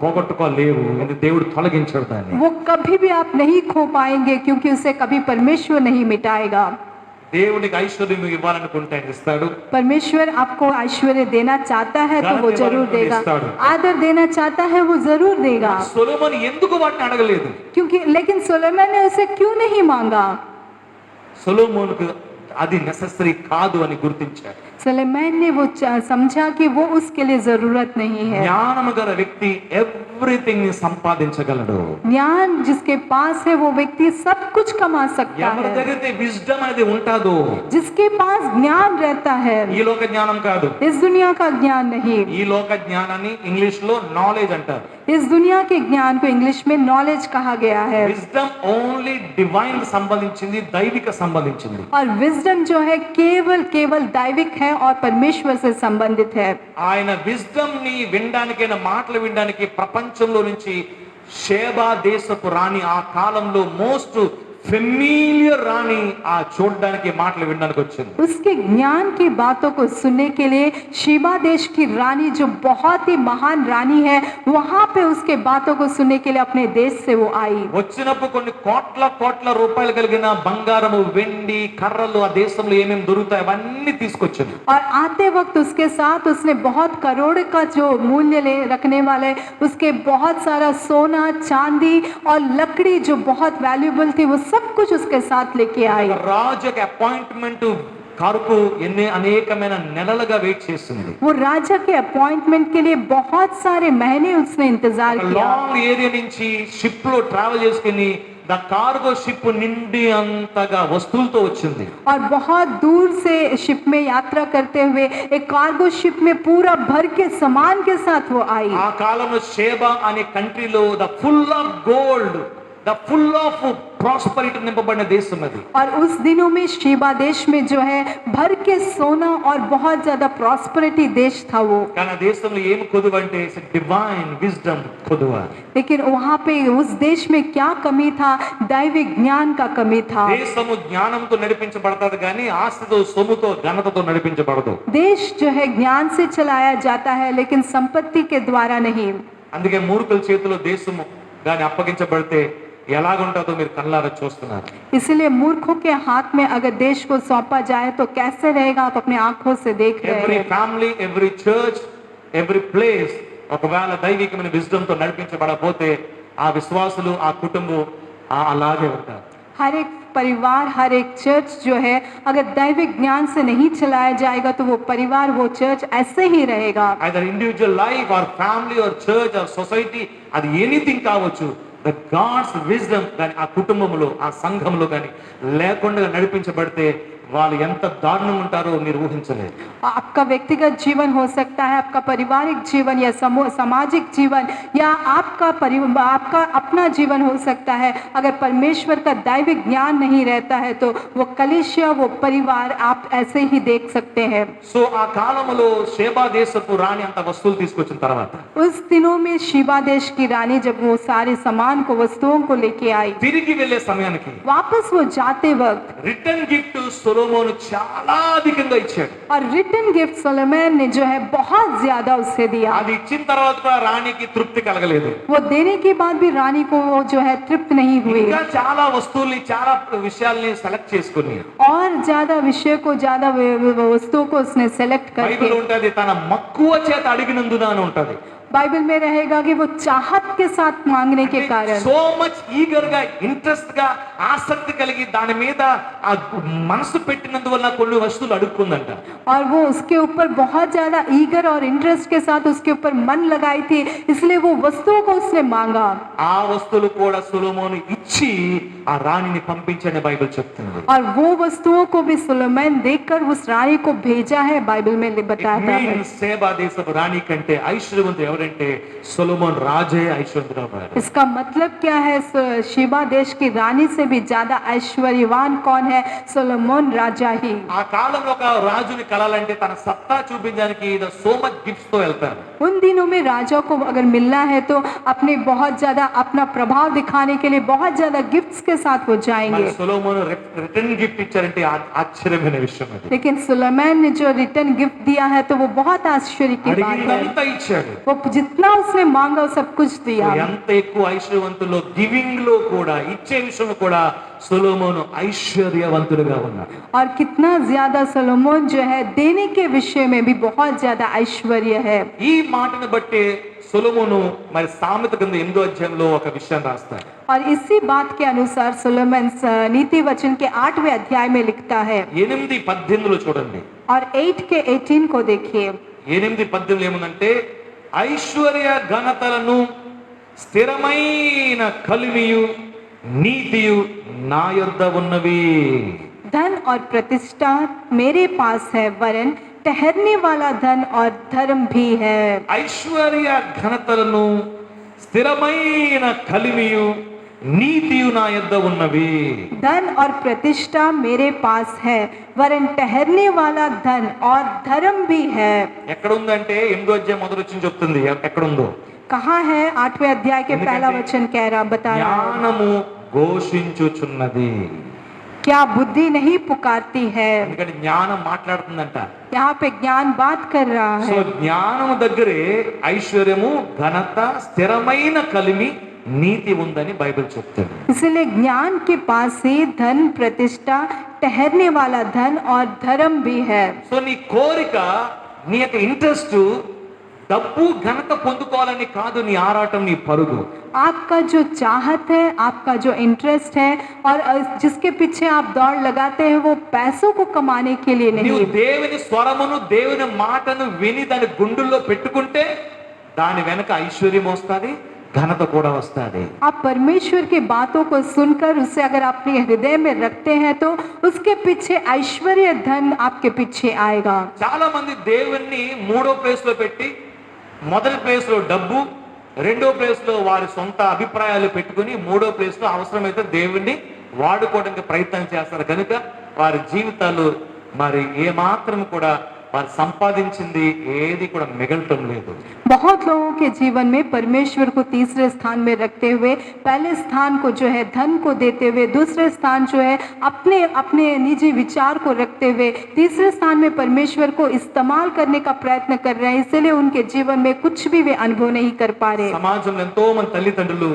పోగొట్టుకోలేవు. ఇది దేవుడు తొలగించడు దాన్ని. वो कभी भी आप नहीं खो पाएंगे क्योंकि उसे कभी परमेश्वर नहीं मिटाएगा. దేవునికి ఐశ్వర్యం ఇవ్వాలనుకుంటే ఆయన ఇస్తాడు. परमेश्वर आपको ऐश्वर्य देना चाहता है तो वो जरूर देगा. आदर देना चाहता है वो जरूर देगा. సొలొమోను ఎందుకు వాటిని అడగలేదు? क्योंकि लेकिन सुलेमान ने उसे क्यों नहीं मांगा? సొలొమోనుకు అది నెసెసరీ కాదు అని గుర్తించాడు. सुलेमान ने वो समझा कि वो उसके लिए जरूरत नहीं है. జ్ఞానము గల వ్యక్తి ఎవ్రీథింగ్ ని సంపాదించగలడు. ज्ञान जिसके पास है वो व्यक्ति सब कुछ कमा सकता ఎవరి है. దగ్గర విజ్డమ్ అనేది ఉంటుందో, जिसके पास ज्ञान रहता है, ఈ లోక జ్ఞానం కాదు, इस दुनिया का ज्ञान नहीं. ఈ లోక జ్ఞానాన్ని ఇంగ్లీష్ లో నాలెడ్జ్ అంటారు. इस दुनिया के ज्ञान को इंग्लिश में नॉलेज कहा गया है. విజ్డమ్ ఓన్లీ డివైన్ సంబంధించింది, దైవిక సంబంధించింది. और विजडम जो है केवल दैविक है और परमेश्वर से संबंधित है. ఆయన విజ్డమ్ ని వినడానికి, ఆయన మాటలు వినడానికి ప్రపంచంలో నుంచి షేబా దేశపు రాణి, ఆ కాలంలో మోస్ట్ ఫెమిలియర్ రాణి ఆ చూడడానికి మాటలు వినడానికి వచ్చింది. उसके ज्ञान की बातों को सुनने के लिए शीबा देश की रानी जो बहुत ही महान रानी है, वहां पे उसके बातों को सुनने के लिए अपने देश से वो आई. వచ్చినప్పుడు కొన్ని కోట్ల రూపాయలు కలిగిన బంగారము, వెండి, కర్రలు ఆ దేశంలో ఏమేమి దొరుకుతాయి అవన్నీ తీసుకొచ్చింది. और आते वक्त उसके साथ उसने बहुत करोड़ का जो मूल्य रखने वाले उसके बहुत सारा सोना, चांदी और लकड़ी जो बहुत वैल्यूबल थी वो सब कुछ उसके साथ लेके आई. రాజుకి అపాయింట్మెంట్ కొరకు అనేకమైన నెలలుగా వెయిట్ చేస్తుంది. वो राजा के अपॉइंटमेंट के लिए बहुत सारे महीने उसने इंतजार किया. లాంగ్ ఏరియా నుంచి షిప్ లో ట్రావెల్ చేసుకుని ద కార్గో షిప్ నిండి అంతగా వస్తువులతో వచ్చింది. और बहुत दूर से शिप में यात्रा करते हुए एक कार्गो शिप में पूरा भर के सामान के साथ वो आई. ఆ కాలంలో షేబా అనే కంట్రీలో the full of gold, the full of prosperity నింపబడిన దేశం అది. और उस दिनों में शीबा देश में जो है भर के सोना और बहुत ज्यादा प्रॉस्पेरिटी देश था वो. కానీ ఆ దేశంలో ఏం కొదువ అంటే డివైన్ విజ్డమ్ కొదువ. लेकिन वहां पे उस देश में क्या कमी था? दैविक ज्ञान का कमी था. దేశము జ్ఞానంతో నడిపించబడతాది కానీ ఆస్తితో, సొమ్ముతో, ఘనతతో నడిపించబడదు. देश जो है ज्ञान से चलाया जाता है लेकिन संपत्ति के द्वारा नहीं. అందుకే మూర్ఖుల చేతిలో దేశము గాని అప్పగించబడితే ఎలాగుంటుందో మీరు కళ్ళారా చూస్తున్నారు. इसलिए मूर्खों के हाथ में अगर देश को सौंपा जाए तो कैसे रहेगा आप अपने आंखों से देख रहे ఎవ్రీ हैं. Family, every church, every place ఒకవేళ దైవికమైన విజ్డమ్ తో నడిపించబడకపోతే ఆ విశ్వాసులు, ఆ కుటుంబం అలాగే ఉంటారు. हर एक परिवार, हर एक चर्च जो है अगर दैविक ज्ञान से नहीं चलाया जाएगा तो वो परिवार, वो चर्च ऐसे ही रहेगा. Either individual life or family or church or society, అది ఎనీథింగ్ కావచ్చు, ద గాడ్స్ విజ్డమ్ కానీ ఆ కుటుంబంలో, ఆ సంఘంలో కానీ లేకుండా నడిపించబడితే వాళ్ళు ఎంత దారుణంగా ఉంటారో మీరు ఊహించలేరు. आपका व्यक्तिगत जीवन हो सकता है, आपका पारिवारिक जीवन या सामाजिक जीवन या आपका अपना जीवन हो सकता है. अगर परमेश्वर का दैविक ज्ञान नहीं रहता है तो वो कलीसिया, वो परिवार आप ऐसे ही देख सकते हैं. సో ఆ కాలంలో షేబా దేశపు రాణి అంత వస్తువులు తీసుకొచ్చిన తర్వాత उस दिनों में शीबा देश की रानी जब वो सारे सामान को, वस्तुओं को लेके आई, తిరిగి వెళ్ళే సమయానికి वापस वो जाते वक्त రిటర్న్ గిఫ్ట్ సొలొమోను చాలా అధికంగా ఇచ్చాడు. और रिटर्न गिफ्ट सोलोमन ने जो है बहुत ज्यादा उसे दिया. అది ఇచ్చిన తర్వాత కూడా రాణికి తృప్తి కలగలేదు. वो देने के बाद भी रानी को वो जो है तृप्त नहीं हुई ఇంకా చాలా వస్తువుల్ని, చాలా విషయాల్ని సెలెక్ట్ చేసుకుని और ज्यादा विषय को, ज्यादा वस्तुओं को उसने सेलेक्ट బైబిల్ करके. ఉంటది తన మక్కువ చేత అడిగినందున అని ఉంటది. बाइबल में रहेगा कि वो चाहत के साथ मांगने के कारण, సో మచ్ ఈగర్ గా, ఇంట్రెస్ట్ గా, ఆసక్తి కలిగి దాని మీద ఆ మనసు పెట్టినందువల్ల కొన్ని వస్తువులు అడుక్కుందంట. और वो उसके ऊपर बहुत ज्यादा ईगर और इंटरेस्ट के साथ उसके ऊपर मन लगाई थी, इसलिए वो वस्तुओं को उसने मांगा. ఆ వస్తువులు కూడా సొలొమోను ఇచ్చి ఆ రాణిని పంపించని బైబిల్ చెప్తుంది. और वो वस्तुओं को भी सुलेमान देकर उस रानी को भेजा है, बाइबल में बताता है. సేబా దేశపు రాణి కంటే ఐశ్వర్యవంతుడు ఎవరంటే సొలొమోన్ రాజే ఐశ్వర్యవంతుడు. इसका मतलब क्या है? शीबा देश की रानी से भी ज्यादा ऐश्वर्यवान कौन है? सोलोमन राजा ही. ఆ కాలంలో ఒక రాజుని కలాలంటే తన సత్తా చూపించడానికి సో మచ్ గిఫ్ట్స్ తో వెళ్తారు. उन दिनों में राजा को अगर मिलना है तो अपने बहुत ज्यादा अपना प्रभाव दिखाने के लिए बहुत ज्यादा गिफ्ट्स के साथ वो మరి जाएंगे। సొలొమోను రిటర్న్ గిఫ్ట్ ఇచ్చారంటే ఆశ్చర్యమైన విషయం అది. लेकिन सुलेमान ने जो रिटर्न गिफ्ट दिया है तो वो बहुत आश्चर्य की बात है। అడిగిందంతా ఇచ్చాడు. वो जितना उसने मांगा वो सब कुछ दिया। ఎంత ఎక్కువ ఐశ్వర్యవంతుల్లో గివింగ్ లో కూడా ఇచ్చే విషయంలో కూడా సొలొమోను ఐశ్వర్యవంతుడుగా ఉన్నాడు. और कितना ज्यादा सोलोमन जो है देने के विषय में भी बहुत ज्यादा ऐश्वर्य है। ఈ మాటను బట్టి సొలొమోను మరి సామెత గ్రంథం 8వ అధ్యాయంలో ఒక విషయం రాస్తాడు. और इसी बात के अनुसार सोलोमन नीति वचन के 8वें अध्याय में लिखता है। 8:18 చూడండి. और 8 के 18 को देखिए। 8:18 ఏముందంటే ఐశ్వర్య ఘనతలను స్థిరమైన కలిమియు నీతియు నా యొద్ద ఉన్నవి. धन और प्रतिष्ठा मेरे पास है, वरन ठहरने वाला धन और धर्म भी है। ఐశ్వర్య ఘనతలను స్థిరమైన కలిమియు నీతియు నా యొద్ద ఉన్నవి. धन और प्रतिष्ठा मेरे पास है, वरन ठहरने वाला धन और धर्म भी है। ఎక్కడ ఉందంటే 8వ అధ్యాయం మొదటి వచనం చెప్తుంది ఎక్కడుందో. कहाँ है? 8वें अध्याय के पहला वचन कह रहा बता रहा है। జ్ఞానము ఘోషించుచున్నది. क्या बुद्धि नहीं पुकारती है? ఎందుకంటే జ్ఞానం మాట్లాడుతుందంట. यहाँ पे ज्ञान बात कर रहा సో है। జ్ఞానము దగ్గరే ఐశ్వర్యము ఘనత స్థిరమైన కలిమి నీతి ఉందని బైబిల్ చెప్తుంది. इसलिए ज्ञान के पास ही धन, प्रतिष्ठा, ठहरने वाला धन और धर्म भी है। సో నీ కోరిక నీ యొక్క ఇంట్రెస్ట్ డబ్బు ఘనత పొందుకోవాలని కాదు, నీ ఆరాటం నీ పరుగు. आपका जो चाहत है, आपका जो इंटरेस्ट है और जिसके पीछे आप दौड़ लगाते हैं वो पैसों को कमाने के लिए నీవు नहीं। దేవుని స్వరమును దేవుని మాటను విని దాని గుండెల్లో పెట్టుకుంటే దాని వెనక ఐశ్వర్యం వస్తుంది, ఘనత కూడా వస్తుంది. आप परमेश्वर की बातों को सुनकर उसे अगर अपने हृदय में रखते हैं तो उसके पीछे ऐश्वर्य धन आपके पीछे आएगा। చాలా మంది దేవుణ్ణి 3వ ప్లేస్ లో పెట్టి మొదటి ప్లేస్ లో డబ్బు, 2వ ప్లేస్ లో వారి సొంత అభిప్రాయాలు పెట్టుకుని 3వ ప్లేస్ లో అవసరమైతే దేవుణ్ణి వాడుకోవడానికి ప్రయత్నం చేస్తారు. కనుక వారి జీవితాలు మరి ఏ మాత్రం కూడా వారు సంపాదించింది ఏది కూడా మిగలటం లేదు. बहुत लोगों के जीवन में परमेश्वर को तीसरे स्थान में रखते हुए, पहले स्थान को जो है धन को देते हुए, दूसरे स्थान जो है अपने अपने निजी विचार को रखते हुए, तीसरे स्थान में परमेश्वर को इस्तेमाल करने का प्रयत्न कर रहे हैं। इसलिए उनके जीवन में कुछ भी वे अनुभव नहीं कर पा रहे। సమాజంలో ఎంతో మంది తల్లిదండ్రులు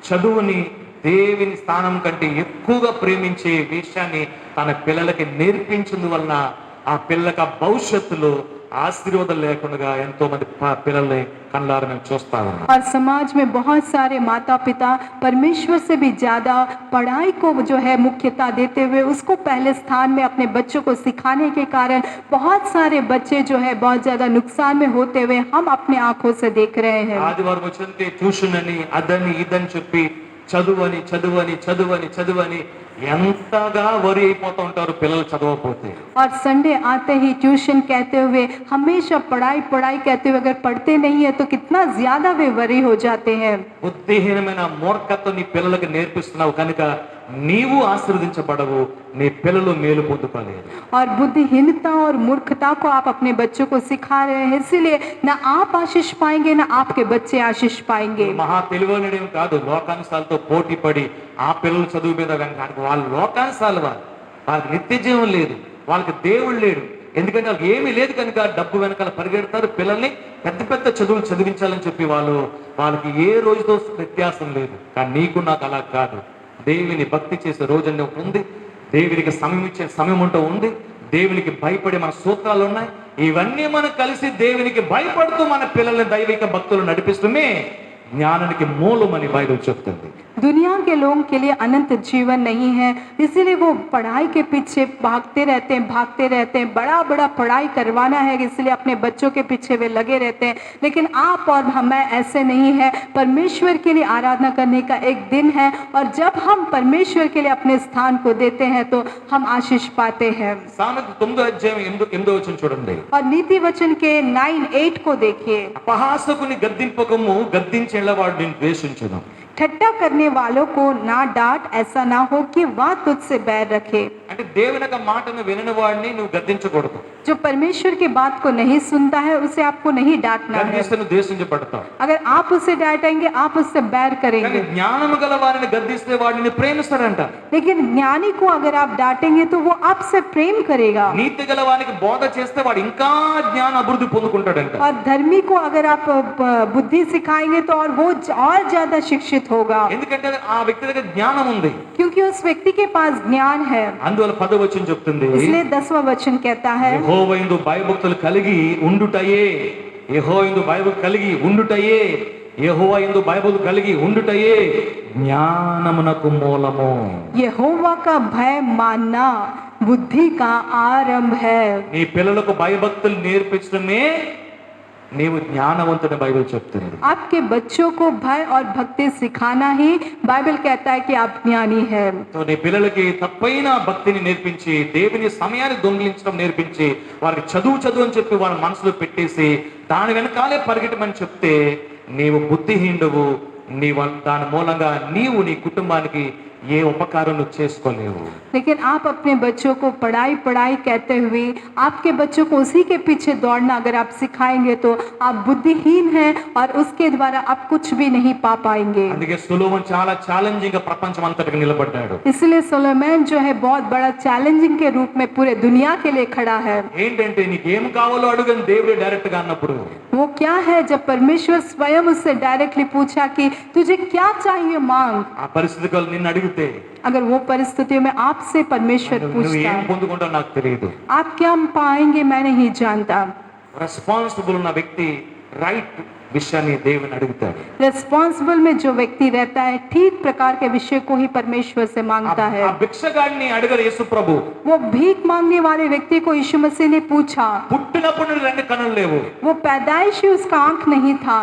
చదువుని దేవుని స్థానం కంటే ఎక్కువగా ప్రేమించే విషయాన్ని తన పిల్లలకి నేర్పించిన వలన ఆ పిల్లలకు ఆ భవిష్యత్తులో ఆశీర్వాదం లేకుండా ఎంతో మంది పిల్లల్ని కళ్ళారా మేము చూస్తా ఉన్నాం. और समाज में बहुत सारे माता पिता परमेश्वर से भी ज्यादा पढ़ाई को जो है मुख्यता देते हुए उसको पहले स्थान में अपने बच्चों को सिखाने के कारण बहुत सारे बच्चे जो है बहुत ज्यादा नुकसान में होते हुए हम अपने आंखों से देख रहे हैं। ఆదివారం వచ్చింటే ట్యూషన్ అని అదని ఇదని చెప్పి చదువని చదువని చదువని చదువని ఎంతగా వరి అయిపోతూ ఉంటారు పిల్లలు చదవకపోతే. और संडे आते ही ट्यूशन कहते हुए हमेशा पढ़ाई पढ़ाई कहते हुए अगर पढ़ते नहीं है तो कितना ज्यादा वे वरी हो जाते हैं। బుద్ధిహీనమైన మూర్ఖత్వం నీ పిల్లలకు నేర్పిస్తున్నావు కనుక నీవు ఆశీర్వదించబడవు, నీ పిల్లలు మేలు పొందుకోలేరు. और बुद्धिहीनता और मूर्खता को आप अपने बच्चों को सिखा रहे हैं, इसीलिए ना आप आशीष पाएंगे ना आपके बच्चे आशीष पाएंगे। మహా తెలివైనడేం కాదు, లోకానుసాలతో పోటీ పడి ఆ పిల్లల చదువు మీద వెనక వాళ్ళు లోకానుసాలు వాళ్ళకి నిత్య జీవం లేదు, వాళ్ళకి దేవుడు లేడు. ఎందుకంటే వాళ్ళకి ఏమీ లేదు కనుక డబ్బు వెనకాల పరిగెడతారు. పిల్లల్ని పెద్ద పెద్ద చదువులు చదివించాలని చెప్పి వాళ్ళకి ఏ రోజుతో వ్యత్యాసం లేదు. కానీ నీకు నాకు అలా కాదు. దేవుని భక్తి చేసే రోజు ఉంది, దేవునికి సమయం ఇచ్చే సమయం ఉంటూ ఉంది, దేవునికి భయపడే మన సూత్రాలు ఉన్నాయి. ఇవన్నీ మనం కలిసి దేవునికి భయపడుతూ మన పిల్లల్ని దైవిక భక్తులు నడిపిస్తూనే జ్ఞానానికి మూలమని బైబిల్ చెప్తుంది. दुनिया के लोगों के लिए अनंत जीवन नहीं है, इसीलिए वो पढ़ाई के पीछे भागते रहते हैं, बड़ा बड़ा पढ़ाई करवाना है, इसलिए अपने बच्चों के पीछे वे लगे रहते हैं। लेकिन आप और मैं ऐसे नहीं है। परमेश्वर के लिए आराधना करने का एक दिन है और जब हम परमेश्वर के लिए अपने स्थान को देते हैं तो हम आशीष पाते हैं। సామెత 9వ అధ్యాయం 8వ వచనం చూడండి. और नीति वचन के 9:8 को देखिए। అపహాసకుని గద్దింపకము, గద్దించేళ్ళవాడు నేను ద్వేషించును. ठट्टा करने वालों को ना डांट, ऐसा ना हो कि वह तुझसे बैर रखे। అంటే దేవుని యొక్క మాటను వినని వాడిని నువ్వు గద్దించకూడదు. जो परमेश्वर की बात को नहीं सुनता है उसे आपको नहीं डांटना है। గద్దిస్తే నువ్వు ద్వేషించబడతావు. अगर आप उसे डांटेंगे आप उससे बैर కానీ करेंगे, జ్ఞానము గల వారిని గద్దిస్తే వాడిని ప్రేమిస్తాడంట. लेकिन ज्ञानी को अगर आप डांटेंगे तो वो आपसे प्रेम करेगा। నీతి గల వానికి బోధ చేస్తే వాడు ఇంకా జ్ఞాన అభివృద్ధి పొందుకుంటాడంట. और धर्मी को अगर आप बुद्धि सिखाएंगे तो और ज्यादा शिक्षित होगा, ఎందుకంటే ఆ వ్యక్తి దగ్గర జ్ఞానం ఉంది. क्योंकि उस व्यक्ति के पास ज्ञान है। అందువల్ల 10వ వచనం చెప్తుంది, इसलिए 10वां वचन कहता है, యెహోవా యందు భయభక్తులు కలిగి ఉండుటయే, యెహోవా యందు భయభక్తులు కలిగి ఉండుటయే, యెహోవా యందు భయభక్తులు కలిగి ఉండుటయే జ్ఞానమునకు మూలము. यहोवा का भय मानना बुद्धि का आरंभ है। నీ పిల్లలకు భయభక్తులు నేర్పించడమే నీవు జ్ఞానవంతుని బైబిల్ చెప్తుంది. आपके बच्चों को भय और भक्ति सिखाना ही बाइबल कहता है कि आप ज्ञानी है। సో నీ పిల్లలకి తప్పైన భక్తిని నేర్పించి దేవుని సమయాన్ని దొంగిలించడం నేర్పించి వారికి చదువు అని చెప్పి వాళ్ళ మనసులో పెట్టేసి దాని వెనకాలే పరిగెట్టమని చెప్తే నీవు బుద్ధిహీనుడు. దాని మూలంగా నీవు నీ కుటుంబానికి ఏ ఉపకారం చేసుకోలేవు. लेकिन आप अपने बच्चों को पढ़ाई कहते हुए आपके बच्चों को उसी के पीछे दौड़ना अगर आप सिखाएंगे तो आप बुद्धिहीन हैं और उसके द्वारा आप कुछ भी नहीं पा पाएंगे। అందుకే సొలొమోన్ చాలా ఛాలెంజింగ్ గా ప్రపంచం అంతటికి నిలబడ్డాడు. इसलिए सोलोमन जो है बहुत बड़ा चैलेंजिंग के रूप में पूरे दुनिया के लिए खड़ा है। ఏంటంటే నీకు ఏం కావాలో అడుగని దేవుడే డైరెక్ట్ గా అన్నప్పుడు वो क्या है, जब परमेश्वर स्वयं उससे डायरेक्टली पूछा कि तुझे क्या चाहिए मांग। ఆ పరిస్థితులు నిన్ను అడిగితే अगर वो परिस्थितियों में आपसे परमेश्वर నువ్వు पूछता ఏం పొందుకుంటావు నాకు తెలియదు. आप क्या पाएंगे मैं नहीं जानता। రెస్పాన్సిబుల్ ఉన్న వ్యక్తి రైట్ విషయాన్ని దేవుని అడుగుతాడు. रिस्पॉन्सिबल में जो व्यक्ति रहता है ठीक प्रकार के विषय को ही परमेश्वर से मांगता है। ఆ భిక్షగాడిని అడగరు యేసు ప్రభు. वो भीख मांगने वाले व्यक्ति को यीशु मसीह ने पूछा, పుట్టినప్పుడు నుండి రెండు కన్నులు లేవు, वो पैदाइश ही उसका आंख नहीं था,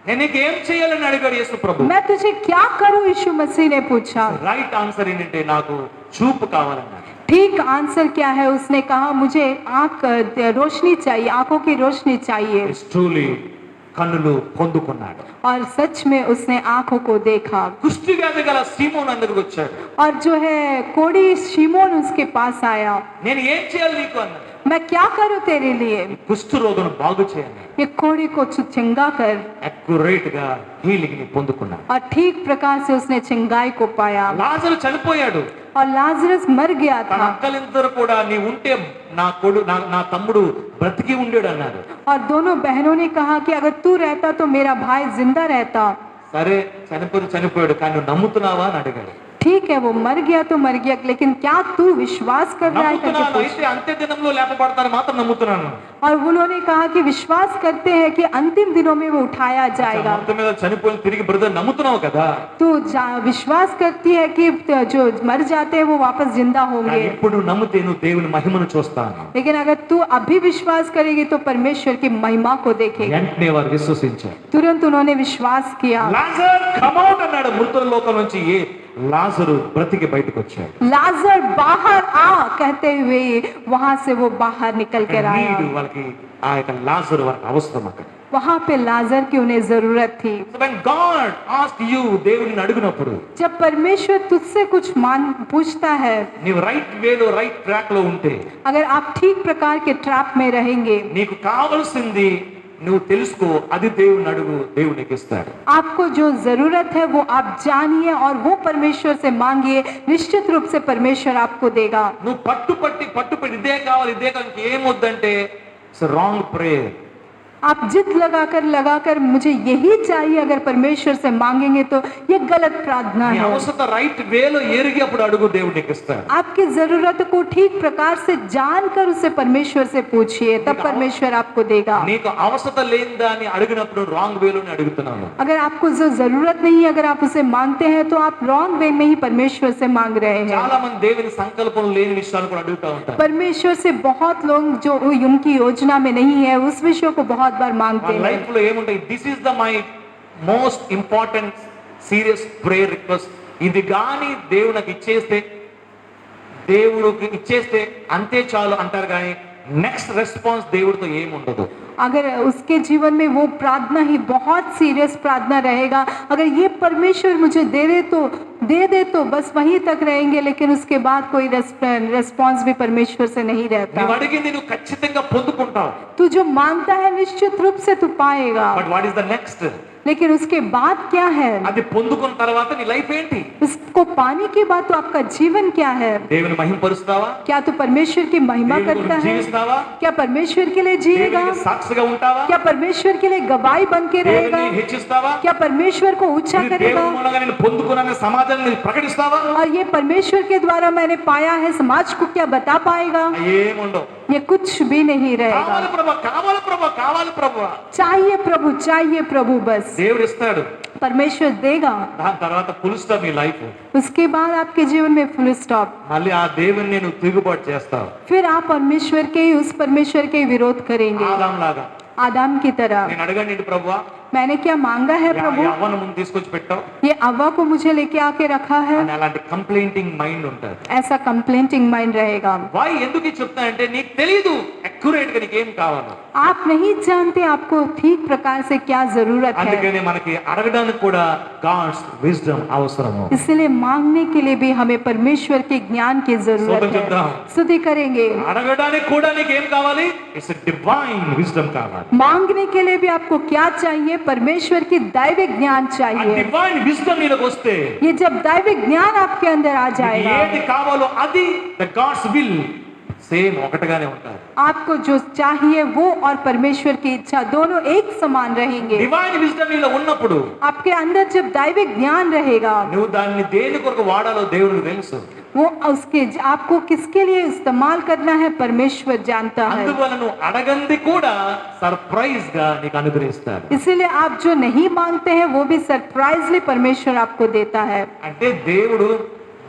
నేను నీకు ఏం చేయాలని అడిగాడు యేసు ప్రభు. मैं तुझे क्या करूं यीशु मसीह ने पूछा। రైట్ ఆన్సర్ ఏంటంటే నాకు చూపు కావాలన్నాడు. ठीक आंसर क्या है, उसने कहा मुझे आंख रोशनी चाहिए, आंखों की रोशनी चाहिए। ట్రూలీ కన్నులు పొందుకున్నాడు. और सच में उसने आंखों को देखा। కుష్టి వ్యాధి గల సీమోను దగ్గరికి వచ్చాడు. और जो है कोढ़ी शिमोन उसके पास आया, నేను ఏం చేయాలి నీకు అన్నాడు. मैं क्या करूं तेरे लिए, కుష్టు రోగును బాగు చేయాలి. ये कोढ़ी को चंगा कर। అక్యురేట్ గా హీలింగ్ ని పొందుకున్నాడు. और ठीक प्रकार से उसने चंगाई को पाया। లాజరు చనిపోయాడు. और लाजरस मर गया తన था అక్కలిద్దరు కూడా నీ ఉంటే నా తమ్ముడు బ్రతికి ఉండేడు అన్నారు. और दोनों बहनों ने कहा कि अगर तू रहता तो मेरा भाई जिंदा रहता। సరే చనిపోయాడు కానీ నువ్వు నమ్ముతున్నావా అని అడిగాడు. ठीक है वो मर गया तो मर गया, लेकिन क्या तू विश्वास कर रहा है करके నమ్ముతున్నాను, पूछा। అయితే అంత్య దినంలో లేపబడతారు మాత్రం నమ్ముతున్నాను. और उन्होंने कहा कि विश्वास करते हैं कि अंतिम दिनों में वो उठाया जाएगा। మొత్తం మీద చనిపోయిన తిరిగి బ్రదర్ నమ్ముతున్నావు కదా. तू विश्वास करती है कि जो मर जाते हैं वो वापस जिंदा కానీ होंगे, ఇప్పుడు నమ్మితే నువ్వు దేవుని మహిమను చూస్తాను. लेकिन अगर तू अभी विश्वास करेगी तो परमेश्वर की महिमा को देखेगी। వెంటనే వారు విశ్వసించారు. तुरंत उन्होंने विश्वास किया। లాజర్ కమ్ అవుట్ అన్నాడు. మృతుల లోకం నుంచి లాజరు బ్రతికి బయటకు వచ్చాడు. लाजर बाहर आ कहते हुए वहां से वो बाहर निकल कर आया। నీడు వాళ్ళకి ఆ యొక్క లాజరు వారికి అవసరం అక్కడ. वहां पे लाजर की उन्हें जरूरत थी। when God asked you దేవుని అడుగునప్పుడు जब परमेश्वर तुझसे कुछ पूछता है, నీవు రైట్ వేలో రైట్ ట్రాక్ లో ఉంటే अगर आप ठीक प्रकार के ट्रैप में रहेंगे, నీకు కావాల్సింది నువ్వు తెలుసుకో, అది దేవుని అడుగు, దేవుడు నీకు ఇస్తాడు. आपको जो जरूरत है वो आप जानिए और वो परमेश्वर से मांगिए, निश्चित रूप से परमेश्वर आपको देगा। నువ్వు పట్టుపట్టి ఇదే కావాలి ఏమొద్దంటే ఇట్స్ రాంగ్ ప్రేయర్. आप जिद लगाकर मुझे यही चाहिए अगर परमेश्वर से मांगेंगे तो ये गलत प्रार्थना నీ है। అవసరత రైట్ వేలో ఎరిగి అప్పుడు అడుగు, దేవుడు నీకు ఇస్తాడు. आपकी जरूरत को ठीक प्रकार से जानकर उसे परमेश्वर से पूछिए, तब परमेश्वर आपको देगा। నీకు అవసరత లేని దాన్ని అడిగినప్పుడు రాంగ్ వేలోనే అడుగుతున్నాను. अगर आपको जो जरूरत नहीं है, अगर आप उसे मांगते हैं तो आप रॉन्ग वे में ही परमेश्वर से मांग रहे हैं। చాలా మంది దేవుని సంకల్పం లేని విషయాలు కూడా అడుగుతా ఉంటారు. परमेश्वर से बहुत लोग जो उनकी योजना में नहीं है उस विषय को बहुत बार मांगते మన हैं। లైఫ్ లో ఏముంటాయి, this is the my most important serious prayer request, ఇది గాని దేవునికి ఇచ్చేస్తే అంతే చాలు అంటారు, కానీ నెక్స్ట్ రెస్పాన్స్ దేవుడితో ఏముండదు. अगर उसके जीवन में वो प्रार्थना ही बहुत सीरियस प्रार्थना रहेगा, अगर ये परमेश्वर मुझे दे दे तो बस वहीं तक रहेंगे, लेकिन उसके बाद कोई रेस्पॉन्स भी परमेश्वर से नहीं रहता। నువ్వు అడిగింది నువ్వు ఖచ్చితంగా పొందుకుంటావు. तू जो मांगता है निश्चित रूप से तू पाएगा, but what is the next? लेकिन उसके बाद क्या है? అది పొందుకున్న తర్వాత నీ లైఫ్ ఏంటి? उसको पाने के बाद तो आपका जीवन क्या है? దేవుని మహిమపరుస్తావా? क्या तू परमेश्वर की महिमा దేవుని करता గురించి है? జీవిస్తావా? क्या परमेश्वर के लिए जिएगा? దేవునికి సాక్షిగా ఉంటావా? क्या परमेश्वर के लिए गवाही बन के रहेगा? దేవుని హెచ్చిస్తావా? क्या परमेश्वर को ऊंचा ఇది करेगा? దేవుని మూలంగా నేను పొందుకున్నానని సమాజాన్ని ప్రకటిస్తావా? और ये परमेश्वर के द्वारा मैंने पाया है, समाज को क्या बता पाएगा? ఏముండవు. ये कुछ भी नहीं रहेगा। కావాలి ప్రభా, కావాలి ప్రభా, కావాలి ప్రభా. चाहिए प्रभु बस। దేవుడు ఇస్తాడు. परमेश्वर देगा, దాని తర్వాత ఫుల్ స్టాప్ నీ లైఫ్. उसके बाद आपके जीवन में फुल स्टॉप। మళ్ళీ ఆ దేవుని నేను తిరుగుబాటు చేస్తావు. फिर आप उस परमेश्वर के विरोध करेंगे, ఆదాం లాగా. आदम की तरह। నేను అడగండి ప్రభువా, मैंने क्या मांगा है प्रभु? అవ్వను ముందు తీసుకొచ్చి పెట్టావు ये अव्वा को मुझे लेके आके रखा है, అని అలాంటి కంప్లైంటింగ్ మైండ్ ఉంటుంది. ऐसा कंप्लेंटिंग माइंड रहेगा। వై ఎందుకు ఇది చెప్తా అంటే నీకు తెలియదు అక్యురేట్ గా నీకేం కావాలో. आप नहीं जानते आपको ठीक प्रकार से क्या जरूरत है, అందుకని మనకి అడగడానికి కూడా గాడ్స్ విజ్డమ్ అవసరము. इसलिए मांगने के लिए भी हमें परमेश्वर के ज्ञान की जरूरत स्तोत्रम है। చెప్దాం. स्तुति करेंगे। అడగడానికి కూడా నీకేం కావాలి? ఇట్స్ డివైన్ విజ్డమ్ కావాలి. मांगने के लिए भी आपको क्या चाहिए? परमेश्वर की दैविक ज्ञान ఆ चाहिए। డివైన్ విజ్డమ్ నీలోకి వస్తే ये जब दैविक ज्ञान आपके अंदर आ నీకు जाएगा, ఏది కావాలో అది ద గాడ్స్ విల్ సేమ్ ఒకటిగానే ఉంటారు. आपको जो चाहिए वो और परमेश्वर की इच्छा दोनों एक समान रहेंगे। డివైన్ విజ్డమ్ నీలో ఉన్నప్పుడు आपके अंदर जब दैविक ज्ञान रहेगा, నువ్వు దాన్ని దేని కొరకు వాడాలో దేవుడికి తెలుసు. वो उसके आपको किसके लिए इस्तेमाल करना है परमेश्वर जानता है। అందువల్ల నువ్వు అడగంది కూడా సర్ప్రైజ్ గా నీకు అనుగ్రహిస్తాడు. इसीलिए आप जो नहीं मांगते हैं वो भी सरप्राइजली परमेश्वर आपको देता है। అంటే దేవుడు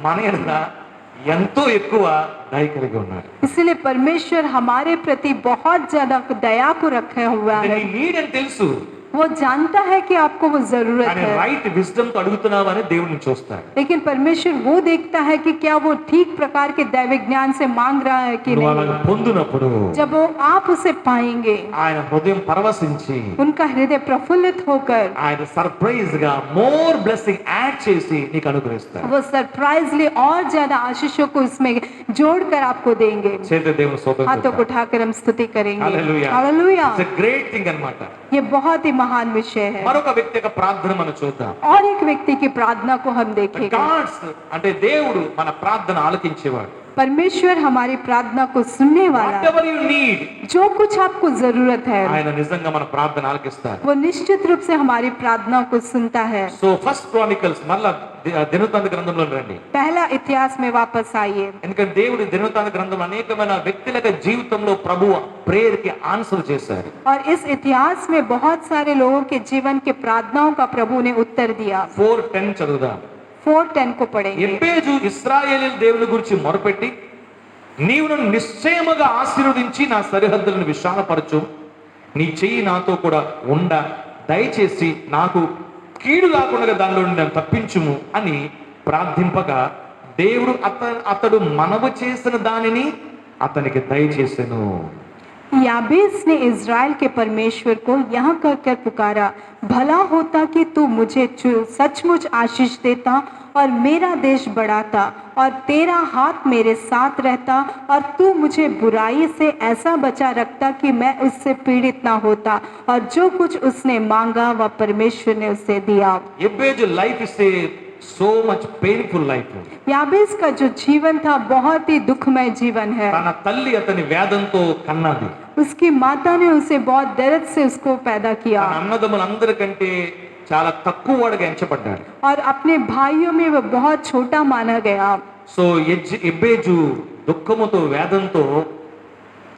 మన ఎడల ఎంతో ఎక్కువ దయ కలిగి ఉన్నాడు. इसीलिए परमेश्वर हमारे प्रति बहुत ज्यादा दया को रखे हुआ అంటే है। నీ నీడ్ అని తెలుసు, वो जानता है कि आपको वो जरूरत కానీ है, రైట్ విజ్డమ్ తో అడుగుతున్నావు అని దేవుడిని చూస్తాడు. लेकिन परमेश्वर वो देखता है कि क्या वो ठीक प्रकार के दैविक ज्ञान से मांग रहा है कि నువ్వు नहीं। అలా పొందినప్పుడు जब वो आप उसे पाएंगे, ఆయన హృదయం పరవశించి उनका हृदय प्रफुल्लित होकर ఆయన సర్ప్రైజ్ గా మోర్ బ్లెస్సింగ్ యాడ్ చేసి నీకు అనుగ్రహిస్తాడు. वो सरप्राइजली और ज्यादा आशीषों को इसमें जोड़कर आपको देंगे। చేత దేవుని స్తోత్రం हाथों को उठाकर हम स्तुति करेंगे। హల్లెలూయా. हालेलुया। ఇట్స్ ఎ గ్రేట్ థింగ్ అన్నమాట. ये बहुत ही महान विषय है। మరొక వ్యక్తి యొక్క ప్రార్థన మనం చూద్దాం. और एक व्यक्ति की प्रार्थना को हम देखेंगे। గాడ్స్ అంటే దేవుడు మన ప్రార్థన ఆలకించేవాడు. परमेश्वर हमारी प्रार्थना को सुनने वाला వాట్ है। ఎవర్ యు నీడ్ जो कुछ आपको जरूरत है ఆయన నిజంగా మన ప్రార్థన ఆలకిస్తాడు. वो निश्चित रूप से हमारी प्रार्थना को सुनता है। సో ఫస్ట్ క్రానికల్స్ మళ్ళా దినవృత్తాంత గ్రంథంలో రండి. पहला इतिहास में वापस आइए। ఎందుకంటే దేవుడు దినవృత్తాంత గ్రంథంలో అనేకమైన వ్యక్తుల యొక్క జీవితంలో ప్రభువు ప్రేయర్ కి ఆన్సర్ చేశారు. और इस इतिहास में बहुत सारे लोगों के जीवन के प्रार्थनाओं का प्रभु ने उत्तर दिया। 4:10 చదువుదాం. 4:10 को पढ़ेंगे। ఎబ్బేజు ఇశ్రాయేలీయుల దేవుని గురించి మొరపెట్టి నీవు నన్ను నిశ్చయముగా ఆశీర్వదించి నా సరిహద్దులను విశాలపరచు, నీ చెయ్యి నాతో కూడా ఉండ, దయచేసి నాకు కీడు కాకుండా దానిలో నుండి నన్ను తప్పించుము అని ప్రార్థింపగా దేవుడు అతడు మనవి చేసిన దానిని అతనికి దయచేసెను. याबेस ने इज़राइल के परमेश्वर को यह कहकर पुकारा, भला होता कि तू मुझे सचमुच आशीष देता और मेरा देश बढ़ाता और तेरा हाथ मेरे साथ रहता और तू मुझे बुराई से ऐसा बचा रखता कि मैं उससे पीड़ित ना होता। और जो कुछ उसने मांगा वह परमेश्वर ने उसे दिया। ఎబ్బేజు life is a so much painful life. याबेस का जो जीवन था बहुत ही दुखमय जीवन है। తన తల్లి అతని వేదంతో కన్నది. उसकी माता ने उसे बहुत दर्द से उसको पैदा किया తన అన్నదమ్ములందరికంటే చాలా తక్కువ వాడిగా ఎంచబడ్డాడు. और अपने भाइयों में वह बहुत छोटा माना गया। సో ఎబ్బేజు దుఃఖముతో వేదంతో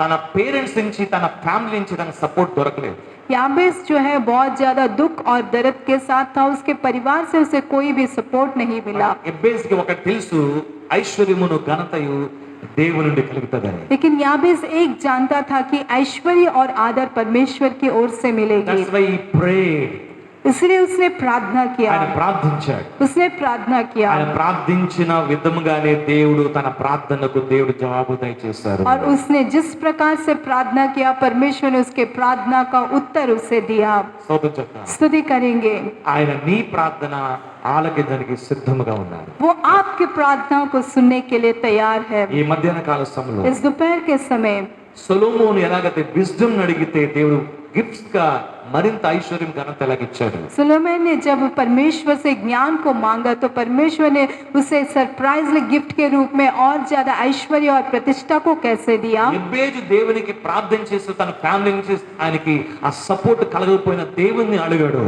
తన పేరెంట్స్ నుంచి తన ఫ్యామిలీ నుంచి తన సపోర్ట్ దొరకలేదు. याबेस जो है बहुत ज्यादा दुख और दर्द के साथ था। उसके परिवार से उसे कोई भी सपोर्ट नहीं मिला। ఎబ్బేజుకి ఒకటి తెలుసు, ఐశ్వర్యమును ఘనతయు దేవుని నుండి కలుగుతుందని. लेकिन याबेस एक जानता था कि ऐश्वर्य और आदर परमेश्वर की ओर से मिलेगी। That's why he prayed. इसलिए उसने प्रार्थना ఆయన किया, ప్రార్థించాడు. उसने प्रार्थना किया ఆయన ప్రార్థించిన విధముగానే దేవుడు తన ప్రార్థనకు దేవుడు జవాబు దయచేశారు. और उसने जिस प्रकार से प्रार्थना किया परमेश्वर ने उसके प्रार्थना का उत्तर उसे दिया। స్తోత్రం చెప్తాను. स्तुति करेंगे, ఆయన నీ ప్రార్థన ఆలకించడానికి సిద్ధముగా ఉన్నారు. वो आपकी प्रार्थना को सुनने के लिए तैयार है। ఈ మధ్యాహ్న కాల సమయంలో इस दोपहर के समय సొలొమోను ఎలాగైతే విజ్డమ్ అడిగితే దేవుడు గిఫ్ట్స్ గా మరింత ఐశ్వర్యం ఘనత ఎలాగిచ్చాడు. सुलेमान ने जब परमेश्वर से ज्ञान को मांगा तो परमेश्वर ने उसे सरप्राइजली गिफ्ट के रूप में और ज्यादा ऐश्वर्य और प्रतिष्ठा को कैसे दिया। ఎబ్బేజు దేవునికి ప్రార్థన చేసి తన ఫ్యామిలీ నుంచి ఆయనకి ఆ సపోర్ట్ కలగకపోయిన దేవుణ్ణి అడిగాడు.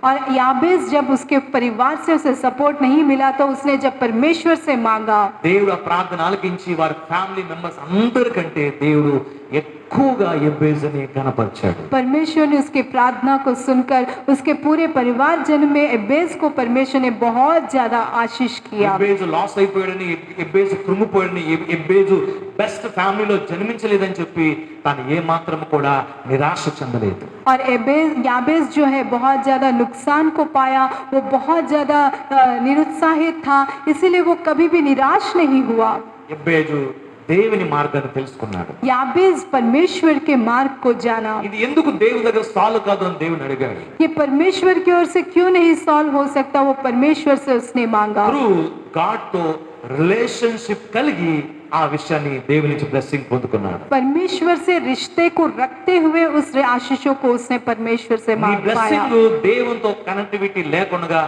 और याबेस जब उसके परिवार से उसे सपोर्ट नहीं मिला तो उसने जब परमेश्वर से मांगा, దేవుడు ఆ ప్రార్థన ఆలకించి వారి ఫ్యామిలీ మెంబర్స్ అందరికంటే దేవుడు ఎక్కువగా ఎబ్బేజుని కనపరిచాడు. परमेश्वर ने उसकी प्रार्थना को सुनकर उसके पूरे परिवार जन में एबेस को परमेश्वर ने बहुत ज्यादा आशीष किया। ఎబ్బేజు లాస్ అయిపోయాడని, ఎబ్బేజు కృంగిపోయాడని, ఎబ్బేజు బెస్ట్ ఫ్యామిలీలో జన్మించలేదని చెప్పి తాను ఏ మాత్రం కూడా నిరాశ చెందలేదు. और याबेस जो है बहुत ज्यादा नुकसान को पाया, वो बहुत ज्यादा निरुत्साहित था, इसीलिए वो कभी भी निराश नहीं हुआ। ఎబ్బేజు దేవుని మార్గాన్ని తెలుసుకున్నాడు. याबेस परमेश्वर के मार्ग को जाना। ఇది ఎందుకు దేవుని దగ్గర సాల్వ్ కాదు అని దేవుని అడిగాడు. ये परमेश्वर की ओर से क्यों नहीं सॉल्व हो सकता, वो परमेश्वर से उसने मांगा। త్రూ గాడ్ తో రిలేషన్షిప్ కలిగి ఆ విషయాన్ని దేవుని నుంచి బ్లెస్సింగ్ పొందుకున్నాడు. परमेश्वर से रिश्ते को रखते हुए उस आशीषों को उसने परमेश्वर से నీ मांग पाया। బ్లెస్సింగ్ దేవునితో కనెక్టివిటీ లేకుండా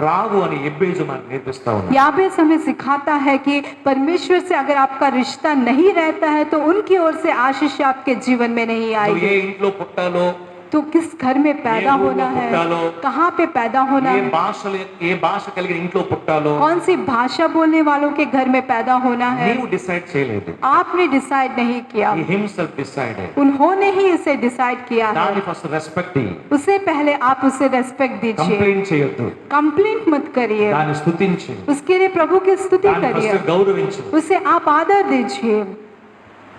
రావు అని ఎబ్బేజు మనకు నేర్పిస్తా ఉన్నాడు. याबेस हमें सिखाता है कि परमेश्वर से अगर आपका रिश्ता नहीं रहता है तो उनकी ओर से आशीष आपके जीवन में नहीं నువ్వు आएगी। ఏ ఇంట్లో పుట్టాలో, तो किस घर में पैदा ये होना ऊँट है, डालो। कहाँ पे पैदा होना ఏ है, భాషలు, ఏ భాష కలిగిన ఇంట్లో పుట్టాలో कौन सी भाषा बोलने वालों के घर में पैदा होना है, నీవు డిసైడ్ చేయలేదు. आपने डिसाइड नहीं किया, ఈ హిమ్సెల్ఫ్ డిసైడెడ్. उन्होंने ही इसे डिसाइड किया है। దాన్ని ఫస్ట్ రెస్పెక్ట్ ఇయ్యి. उससे पहले आप उसे रेस्पेक्ट दीजिए, కంప్లైంట్ చేయొద్దు. कंप्लेंट मत करिए, దాన్ని స్తుతించు. उसके लिए प्रभु की स्तुति దాన్ని करिए, ఫస్ట్ గౌరవించు. उसे आप आदर दीजिए।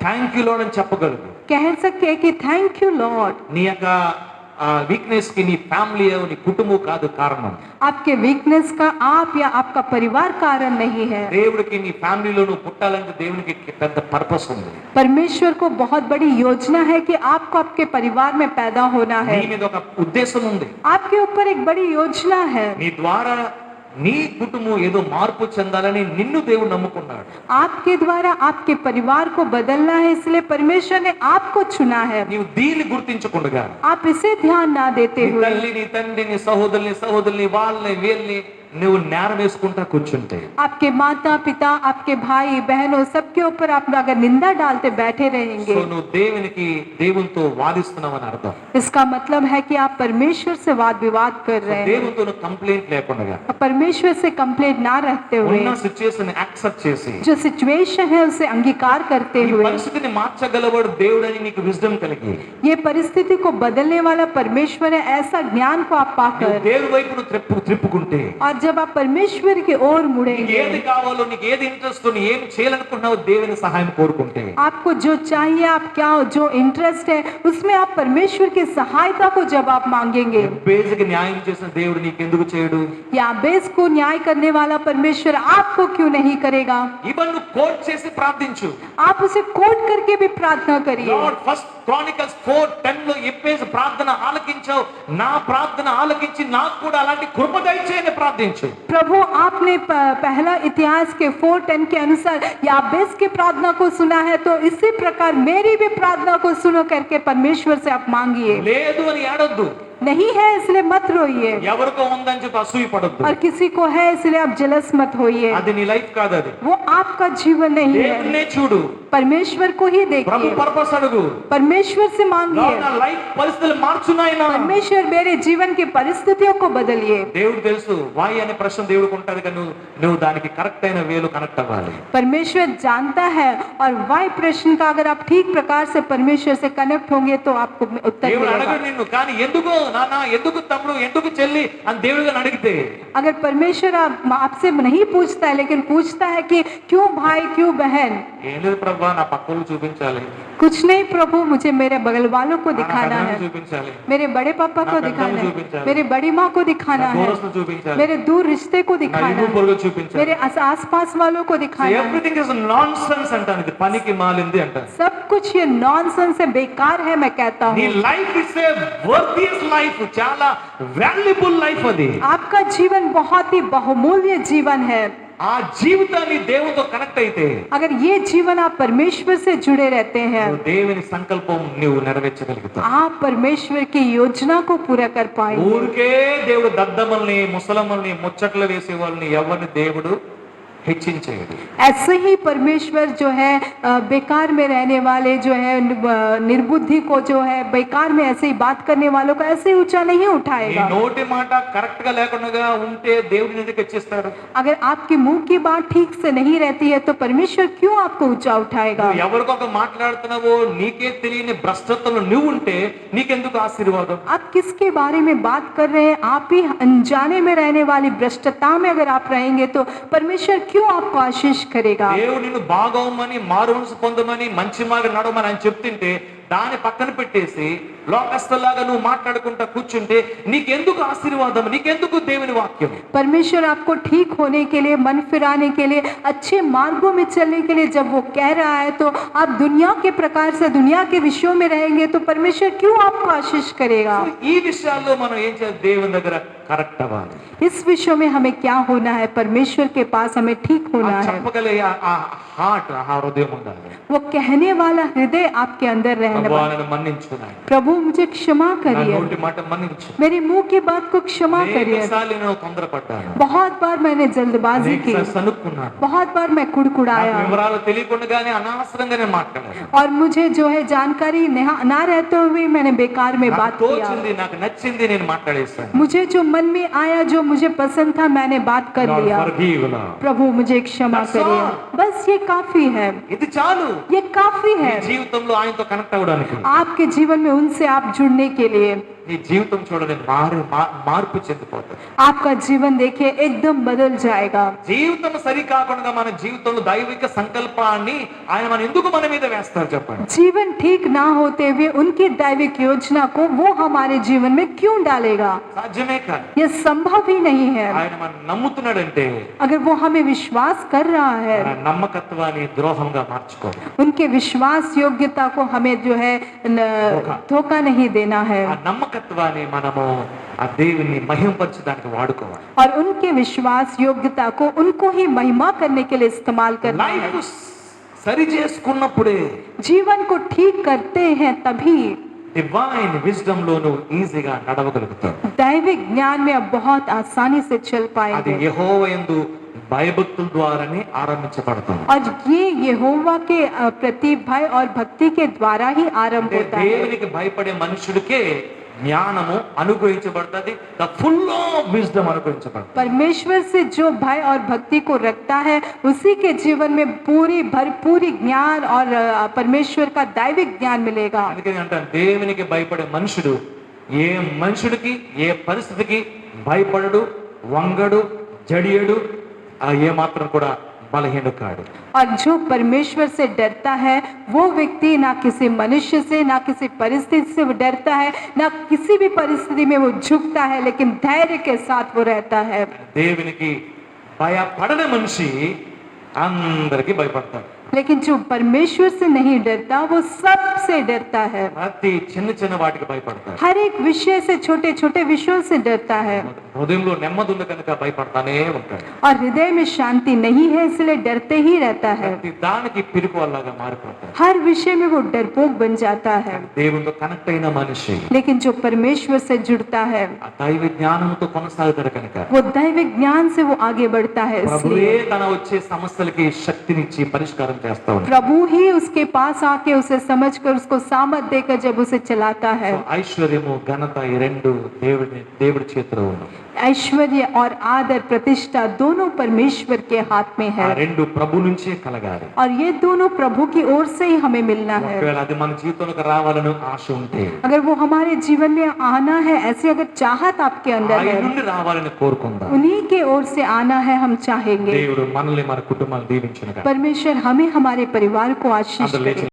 థ్యాంక్ యూ లార్డ్ అని చెప్పగలరు. कह सकते हैं कि थैंक यू लॉर्ड। నీ యొక్క వీక్నెస్ కి నీ ఫ్యామిలీ, నీ కుటుంబం కాదు కారణం. आपके वीकनेस का आप या आपका परिवार कारण नहीं है। దేవుడికి నీ ఫ్యామిలీలో నువ్వు పుట్టాలంటే దేవునికి పెద్ద పర్పస్ ఉంది. परमेश्वर को बहुत बड़ी योजना है कि आपको आपके परिवार में पैदा होना నీ है। మీద ఒక ఉద్దేశం ఉంది. आपके ऊपर एक बड़ी योजना है। నీ ద్వారా నీ కుటుంబం ఏదో మార్పు చెందాలని నిన్ను దేవుడు నమ్ముకున్నాడు. आपके द्वारा आपके परिवार को बदलना है, इसलिए परमेश्वर ने आपको चुना है। నీవు దీన్ని గుర్తించకుండా आप इसे ध्यान ना देते నీ हुए తల్లి, నీ తండ్రి, నీ సహోదరుల్ని వాళ్ళని వీళ్ళని నువ్వు నేరం వేసుకుంటా కూర్చుంటే, आपके माता पिता, आपके भाई बहनों सबके ऊपर आप अगर निंदा डालते बैठे సో रहेंगे, నువ్వు దేవునితో వాదిస్తున్నావని అర్థం. इसका मतलब है कि आप परमेश्वर से वाद विवाद कर रहे हैं। దేవునితో నువ్వు కంప్లైంట్ లేకుండా परमेश्वर से कंप्लेंट ना रखते हुए ఉన్న సిచ్యుయేషన్ యాక్సెప్ట్ చేసి जो सिचुएशन है उसे अंगीकार करते ఈ हुए, పరిస్థితిని మార్చగలవాడు దేవుడని నీకు విజ్డమ్ కలిగి ये परिस्थिति को बदलने वाला परमेश्वर है, ऐसा ज्ञान को आप నువ్వు पाकर దేవుడి వైపు నువ్వు త్రిప్పుకుంటే, और जब आप परमेश्वर की ओर నీకు मुड़ेंगे, ఏది కావాలో, నీకు ఏది ఇంట్రెస్ట్, నువ్వు ఏం చేయాలనుకుంటున్నావు దేవుని సహాయం కోరుకుంటే, आपको जो चाहिए, आप क्या जो इंटरेस्ट है उसमें आप परमेश्वर की सहायता को जब आप मांगेंगे, బేసిక్ న్యాయం చేసిన దేవుడు నీకెందుకు చేయడు? याबेस को न्याय करने वाला परमेश्वर आपको क्यों नहीं करेगा? ఇవన్నీ నువ్వు కోట్ చేసి ప్రార్థించు. आप उसे कोट करके भी प्रार्थना करिए। లార్డ్ ఫస్ట్ క్రానికల్స్ 4:10 లో ఎప్పేసి ప్రార్థన ఆలకించావు, నా ప్రార్థన ఆలకించి నాకు కూడా అలాంటి కృప దయచేయని ప్రార్థించు. प्रभु आपने पहला इतिहास के 4:10 के अनुसार याबेस की प्रार्थना को सुना है, तो इसी प्रकार मेरी भी प्रार्थना को सुनो करके परमेश्वर से आप मांगिए। లేదు అని ఏడొద్దు. नहीं है इसलिए मत रोइए, ఎవరికో ఉందని చెప్పి అసూయ పడొద్దు. और किसी को है इसलिए आप जलस मत होइए। అది నీ లైఫ్ కాదు. అది वो आपका जीवन नहीं है। దేవుణ్ణే చూడు. परमेश्वर को ही ప్రభు देखिए, పర్పస్ అడుగు. परमेश्वर से లార్డ్ मांगिए, నా లైఫ్ పరిస్థితులు మార్చు నాయనా. परमेश्वर मेरे जीवन की परिस्थितियों को बदलिए। దేవుడు తెలుసు వాయి అనే ప్రశ్న దేవుడికి ఉంటది, కానీ నువ్వు దానికి కరెక్ట్ అయిన వేలో కనెక్ట్ అవ్వాలి. परमेश्वर जानता है, और वाई प्रश्न का अगर आप ठीक प्रकार से परमेश्वर से कनेक्ट होंगे तो आपको उत्तर దేవుడు मिलेगा। అడగడు నిన్ను, కానీ ఎందుకో నాన్న ఎందుకు తమ్ముడు ఎందుకు చెల్లి అని దేవుడిగా అడిగితే अगर परमेश्वर आपसे नहीं पूछता है लेकिन पूछता है कि क्यों भाई क्यों बहन, ఏం లేదు ప్రభా నా పక్కలు చూపించాలి, कुछ नहीं प्रभु मुझे मेरे बगल वालों को నా दिखाना పెద్దలను है, చూపించాలి, मेरे बड़े पापा को ना दिखाना पेद्दలను है, చూపించాలి, मेरे बड़ी माँ को నా दिखाना है, దూరస్తులు చూపించాలి, मेरे दूर रिश्ते को నా दिखाना ఇరుగు है, పొరుగు చూపించాలి. मेरे आस पास वालों को दिखाना है। ఎవ్రీథింగ్ ఇస్ నాన్ సెన్స్ అంటాను, ఇది పనికి మాలింది అంటాను. सब कुछ ये नॉनसेंस है, बेकार है, मैं कहता నీ हूँ। లైఫ్ ఇస్ ఏ వర్తియస్ లైఫ్, చాలా వాల్యుబుల్ లైఫ్ అది. आपका जीवन बहुत ही बहुमूल्य जीवन है। ఆ జీవితాన్ని దేవునితో కనెక్ట్ అయితే अगर ये जीवन आप परमेश्वर से जुड़े रहते हैं, నువ్వు దేవుని సంకల్పం నువ్వు నెరవేర్చగలుగుతావు. आप परमेश्वर की योजना को पूरा कर पाएंगे। ఊరికే దేవుడు దద్దమ్మల్ని ముసలమ్మల్ని ముచ్చట్లు వేసే వాళ్ళని ఎవరిని దేవుడు హెచ్చించేది. ऐसे ही परमेश्वर जो है बेकार में रहने वाले जो है निर्बुद्धि को जो है बेकार में ऐसे ही बात करने वालों को ऐसे ही ऊंचा नहीं నీ उठाएगा। నోటి మాట కరెక్ట్ గా లేకుండా ఉంటే దేవుడిని ఎందుకు హెచ్చిస్తాడు? अगर आपके मुंह की बात ठीक से नहीं रहती है तो परमेश्वर क्यों आपको ऊंचा उठाएगा? నువ్వు ఎవరికొక మాట్లాడుతున్నావో నీకే తెలియని భ్రష్టత్వంలో నువ్వు ఉంటే నీకెందుకు ఆశీర్వాదం? आप किसके बारे में बात कर रहे हैं? आप ही अनजाने में रहने वाली भ्रष्टता में अगर आप रहेंगे तो परमेश्वर क्यों आपको आशीष करेगा? దేవుడు నిన్ను బాగోమని మారు మనసు పొందమని మంచి మార్గం నడవమని ఆయన చెప్తుంటే దాన్ని పక్కన పెట్టేసి లోకస్తులాగా నువ్వు మాట్లాడుకుంటా కూర్చుంటే నీకెందుకు ఆశీర్వాదం, నీకెందుకు దేవుని వాక్యం? परमेश्वर आपको ठीक होने के लिए, मन फिराने के लिए, अच्छे मार्गों में चलने के लिए जब वो कह रहा है तो आप दुनिया के प्रकार से दुनिया के विषयों में रहेंगे तो परमेश्वर क्यों आपको आशीष करेगा? ఈ విషయాల్లో మనం ఏం చేయాలి? దేవుని దగ్గర కరెక్ట్ అవ్వాలి. इस विषय में हमें क्या होना है? परमेश्वर के पास हमें ठीक होना है। చెప్పగలిగే ఆ హార్ట్, ఆ హృదయం ఉండాలి. वो कहने वाला हृदय आपके अंदर रहने ప్రభువా वाला। నన్ను మన్నించుకున్నాను, प्रभु मुझे क्षमा నా करिए, నోటి మాట మన్నించు. मेरे मुंह की बात को क्षमा करिए। అనేకసార్లు నేను తొందరపడ్డాను, बहुत बार मैंने जल्दबाजी की, అనేకసార్లు సనుక్కున్నాను, बहुत बार मैं నాకు कुड़कुड़ाया వివరాలు తెలియకుండానే అనవసరంగా నేను మాట్లాడాను. और मुझे जो है जानकारी ना रहते हुए मैंने बेकार में నాకు बात किया। తోచింది, నాకు నచ్చింది నేను మాట్లాడేస్తాను. मुझे जो मन में आया, जो मुझे पसंद था, मैंने बात कर Lord, लिया। forgive, Lord. प्रभु मुझे क्षमा That's करिए, all. बस ये काफी है, ఇది చాలు ये काफी నీ है జీవితంలో ఆయనతో కనెక్ట్ అవ్వడానికి. आपके जीवन में उनसे आप जुड़ने के लिए। నీ జీవితం చూడని మార్పు చెందిపోతుంది. आपका जीवन देखिए एकदम बदल जाएगा। జీవితం సరి కాకుండా మన జీవితంలో దైవిక సంకల్పాన్ని ఆయన ఎందుకు మన మీద వేస్తారు చెప్పండి? जीवन ठीक ना होते हुए उनकी दैविक योजना को वो हमारे जीवन में क्यों डालेगा? సాధ్యమే కాదు. ये संभव ही नहीं है। ఆయన మనం నమ్ముతున్నాడంటే अगर वो हमें विश्वास कर रहा है, మన నమ్మకత్వాన్ని ద్రోహంగా మార్చుకోవాలి. उनके विश्वास योग्यता को हमें जो है धोखा नहीं देना है ఆ నమ్మకత్వాన్ని మనము ఆ దేవుని మహిమపరచడానికి వాడుకోవాలి. और उनके विश्वास योग्यता को उनको ही महिमा करने के लिए इस्तेमाल करना है। లైఫ్ సరి చేసుకున్నప్పుడే जीवन को ठीक करते हैं तभी డివైన్ విజ్డమ్ లో నువ్వు ఈజీగా నడవగలుగుతావు. दैविक ज्ञान में अब बहुत आसानी से चल అది पाएंगे। యెహోవా యందు భయభక్తుల ద్వారానే ఆరంభించబడతాం. और ये यहोवा के प्रति भय और भक्ति के द्वारा ही आरंभ అంటే होता है। దేవునికి భయపడే మనుషుడికే జ్ఞానము అనుగ్రహించబడుతుంది, ద ఫుల్ ఆఫ్ విజ్డమ్ అనుగ్రహించబడుతుంది. परमेश्वर से जो भय और भक्ति को रखता है उसी के जीवन में पूरी भरपूरी ज्ञान और परमेश्वर का दैविक ज्ञान मिलेगा। అందుకని అంటాను, దేవునికి భయపడే మనుషుడు ఏ మనుషుడికి ఏ పరిస్థితికి భయపడడు, వంగడు, జడియడు, ఏ మాత్రం కూడా బలహీనుడు కాడు. और जो परमेश्वर से डरता है वो व्यक्ति ना किसी मनुष्य से, ना किसी परिस्थिति से वो डरता है, ना किसी भी परिस्थिति में वो झुकता है, लेकिन धैर्य के साथ वो रहता है। దేవునికి భయపడని మనిషి అందరికీ భయపడతాడు. लेकिन जो परमेश्वर से नहीं डरता वो सबसे डरता है। ప్రతి చిన్న చిన్న వాటికి భయపడతాడు. हर एक विषय से, छोटे छोटे विषयों से डरता है హృదయంలో నెమ్మది ఉంది కనుక భయపడతానే ఉంటాడు. और हृदय में शांति नहीं है इसलिए डरते ही रहता है। ప్రతి దానికి పిరికి వాళ్ళగా మారిపోతాడు. हर विषय में वो डरपोक बन जाता है। దేవునితో కనెక్ట్ అయిన మనిషి लेकिन जो परमेश्वर से जुड़ता है ఆ దైవ జ్ఞానంతో కొనసాగుతాడు కనుక वो दैविक ज्ञान से वो आगे बढ़ता है। ప్రభువే इसलिए తన వచ్చే సమస్యలకి శక్తినిచ్చి పరిష్కారం చేస్తా ఉన్నాడు. प्रभु ही उसके पास आके उसे समझकर उसको सामत देकर जब उसे चलाता है। సో ఐశ్వర్యము ఘనత ఈ రెండు దేవుడి చేతిలో ఉన్నాయి. ऐश्वर्य और आदर प्रतिष्ठा दोनों परमेश्वर के हाथ में ఆ है రెండు ప్రభు నుంచే కలగాలి. और ये दोनों प्रभु की ओर से ही हमें मिलना है। ఒకవేళ అది మన జీవితంలోకి రావాలని ఆశ ఉంటే, अगर वो हमारे जीवन में आना है, ऐसी अगर चाहत आपके अंदर ఆయన है, నుండి రావాలని కోరుకుందాం. उन्हीं के ओर से आना है, हम चाहेंगे। దేవుడు మనల్ని మన కుటుంబాన్ని దీవించును గాక. परमेश्वर हमें हमारे परिवार को आशीष అందరూ करे। లేచి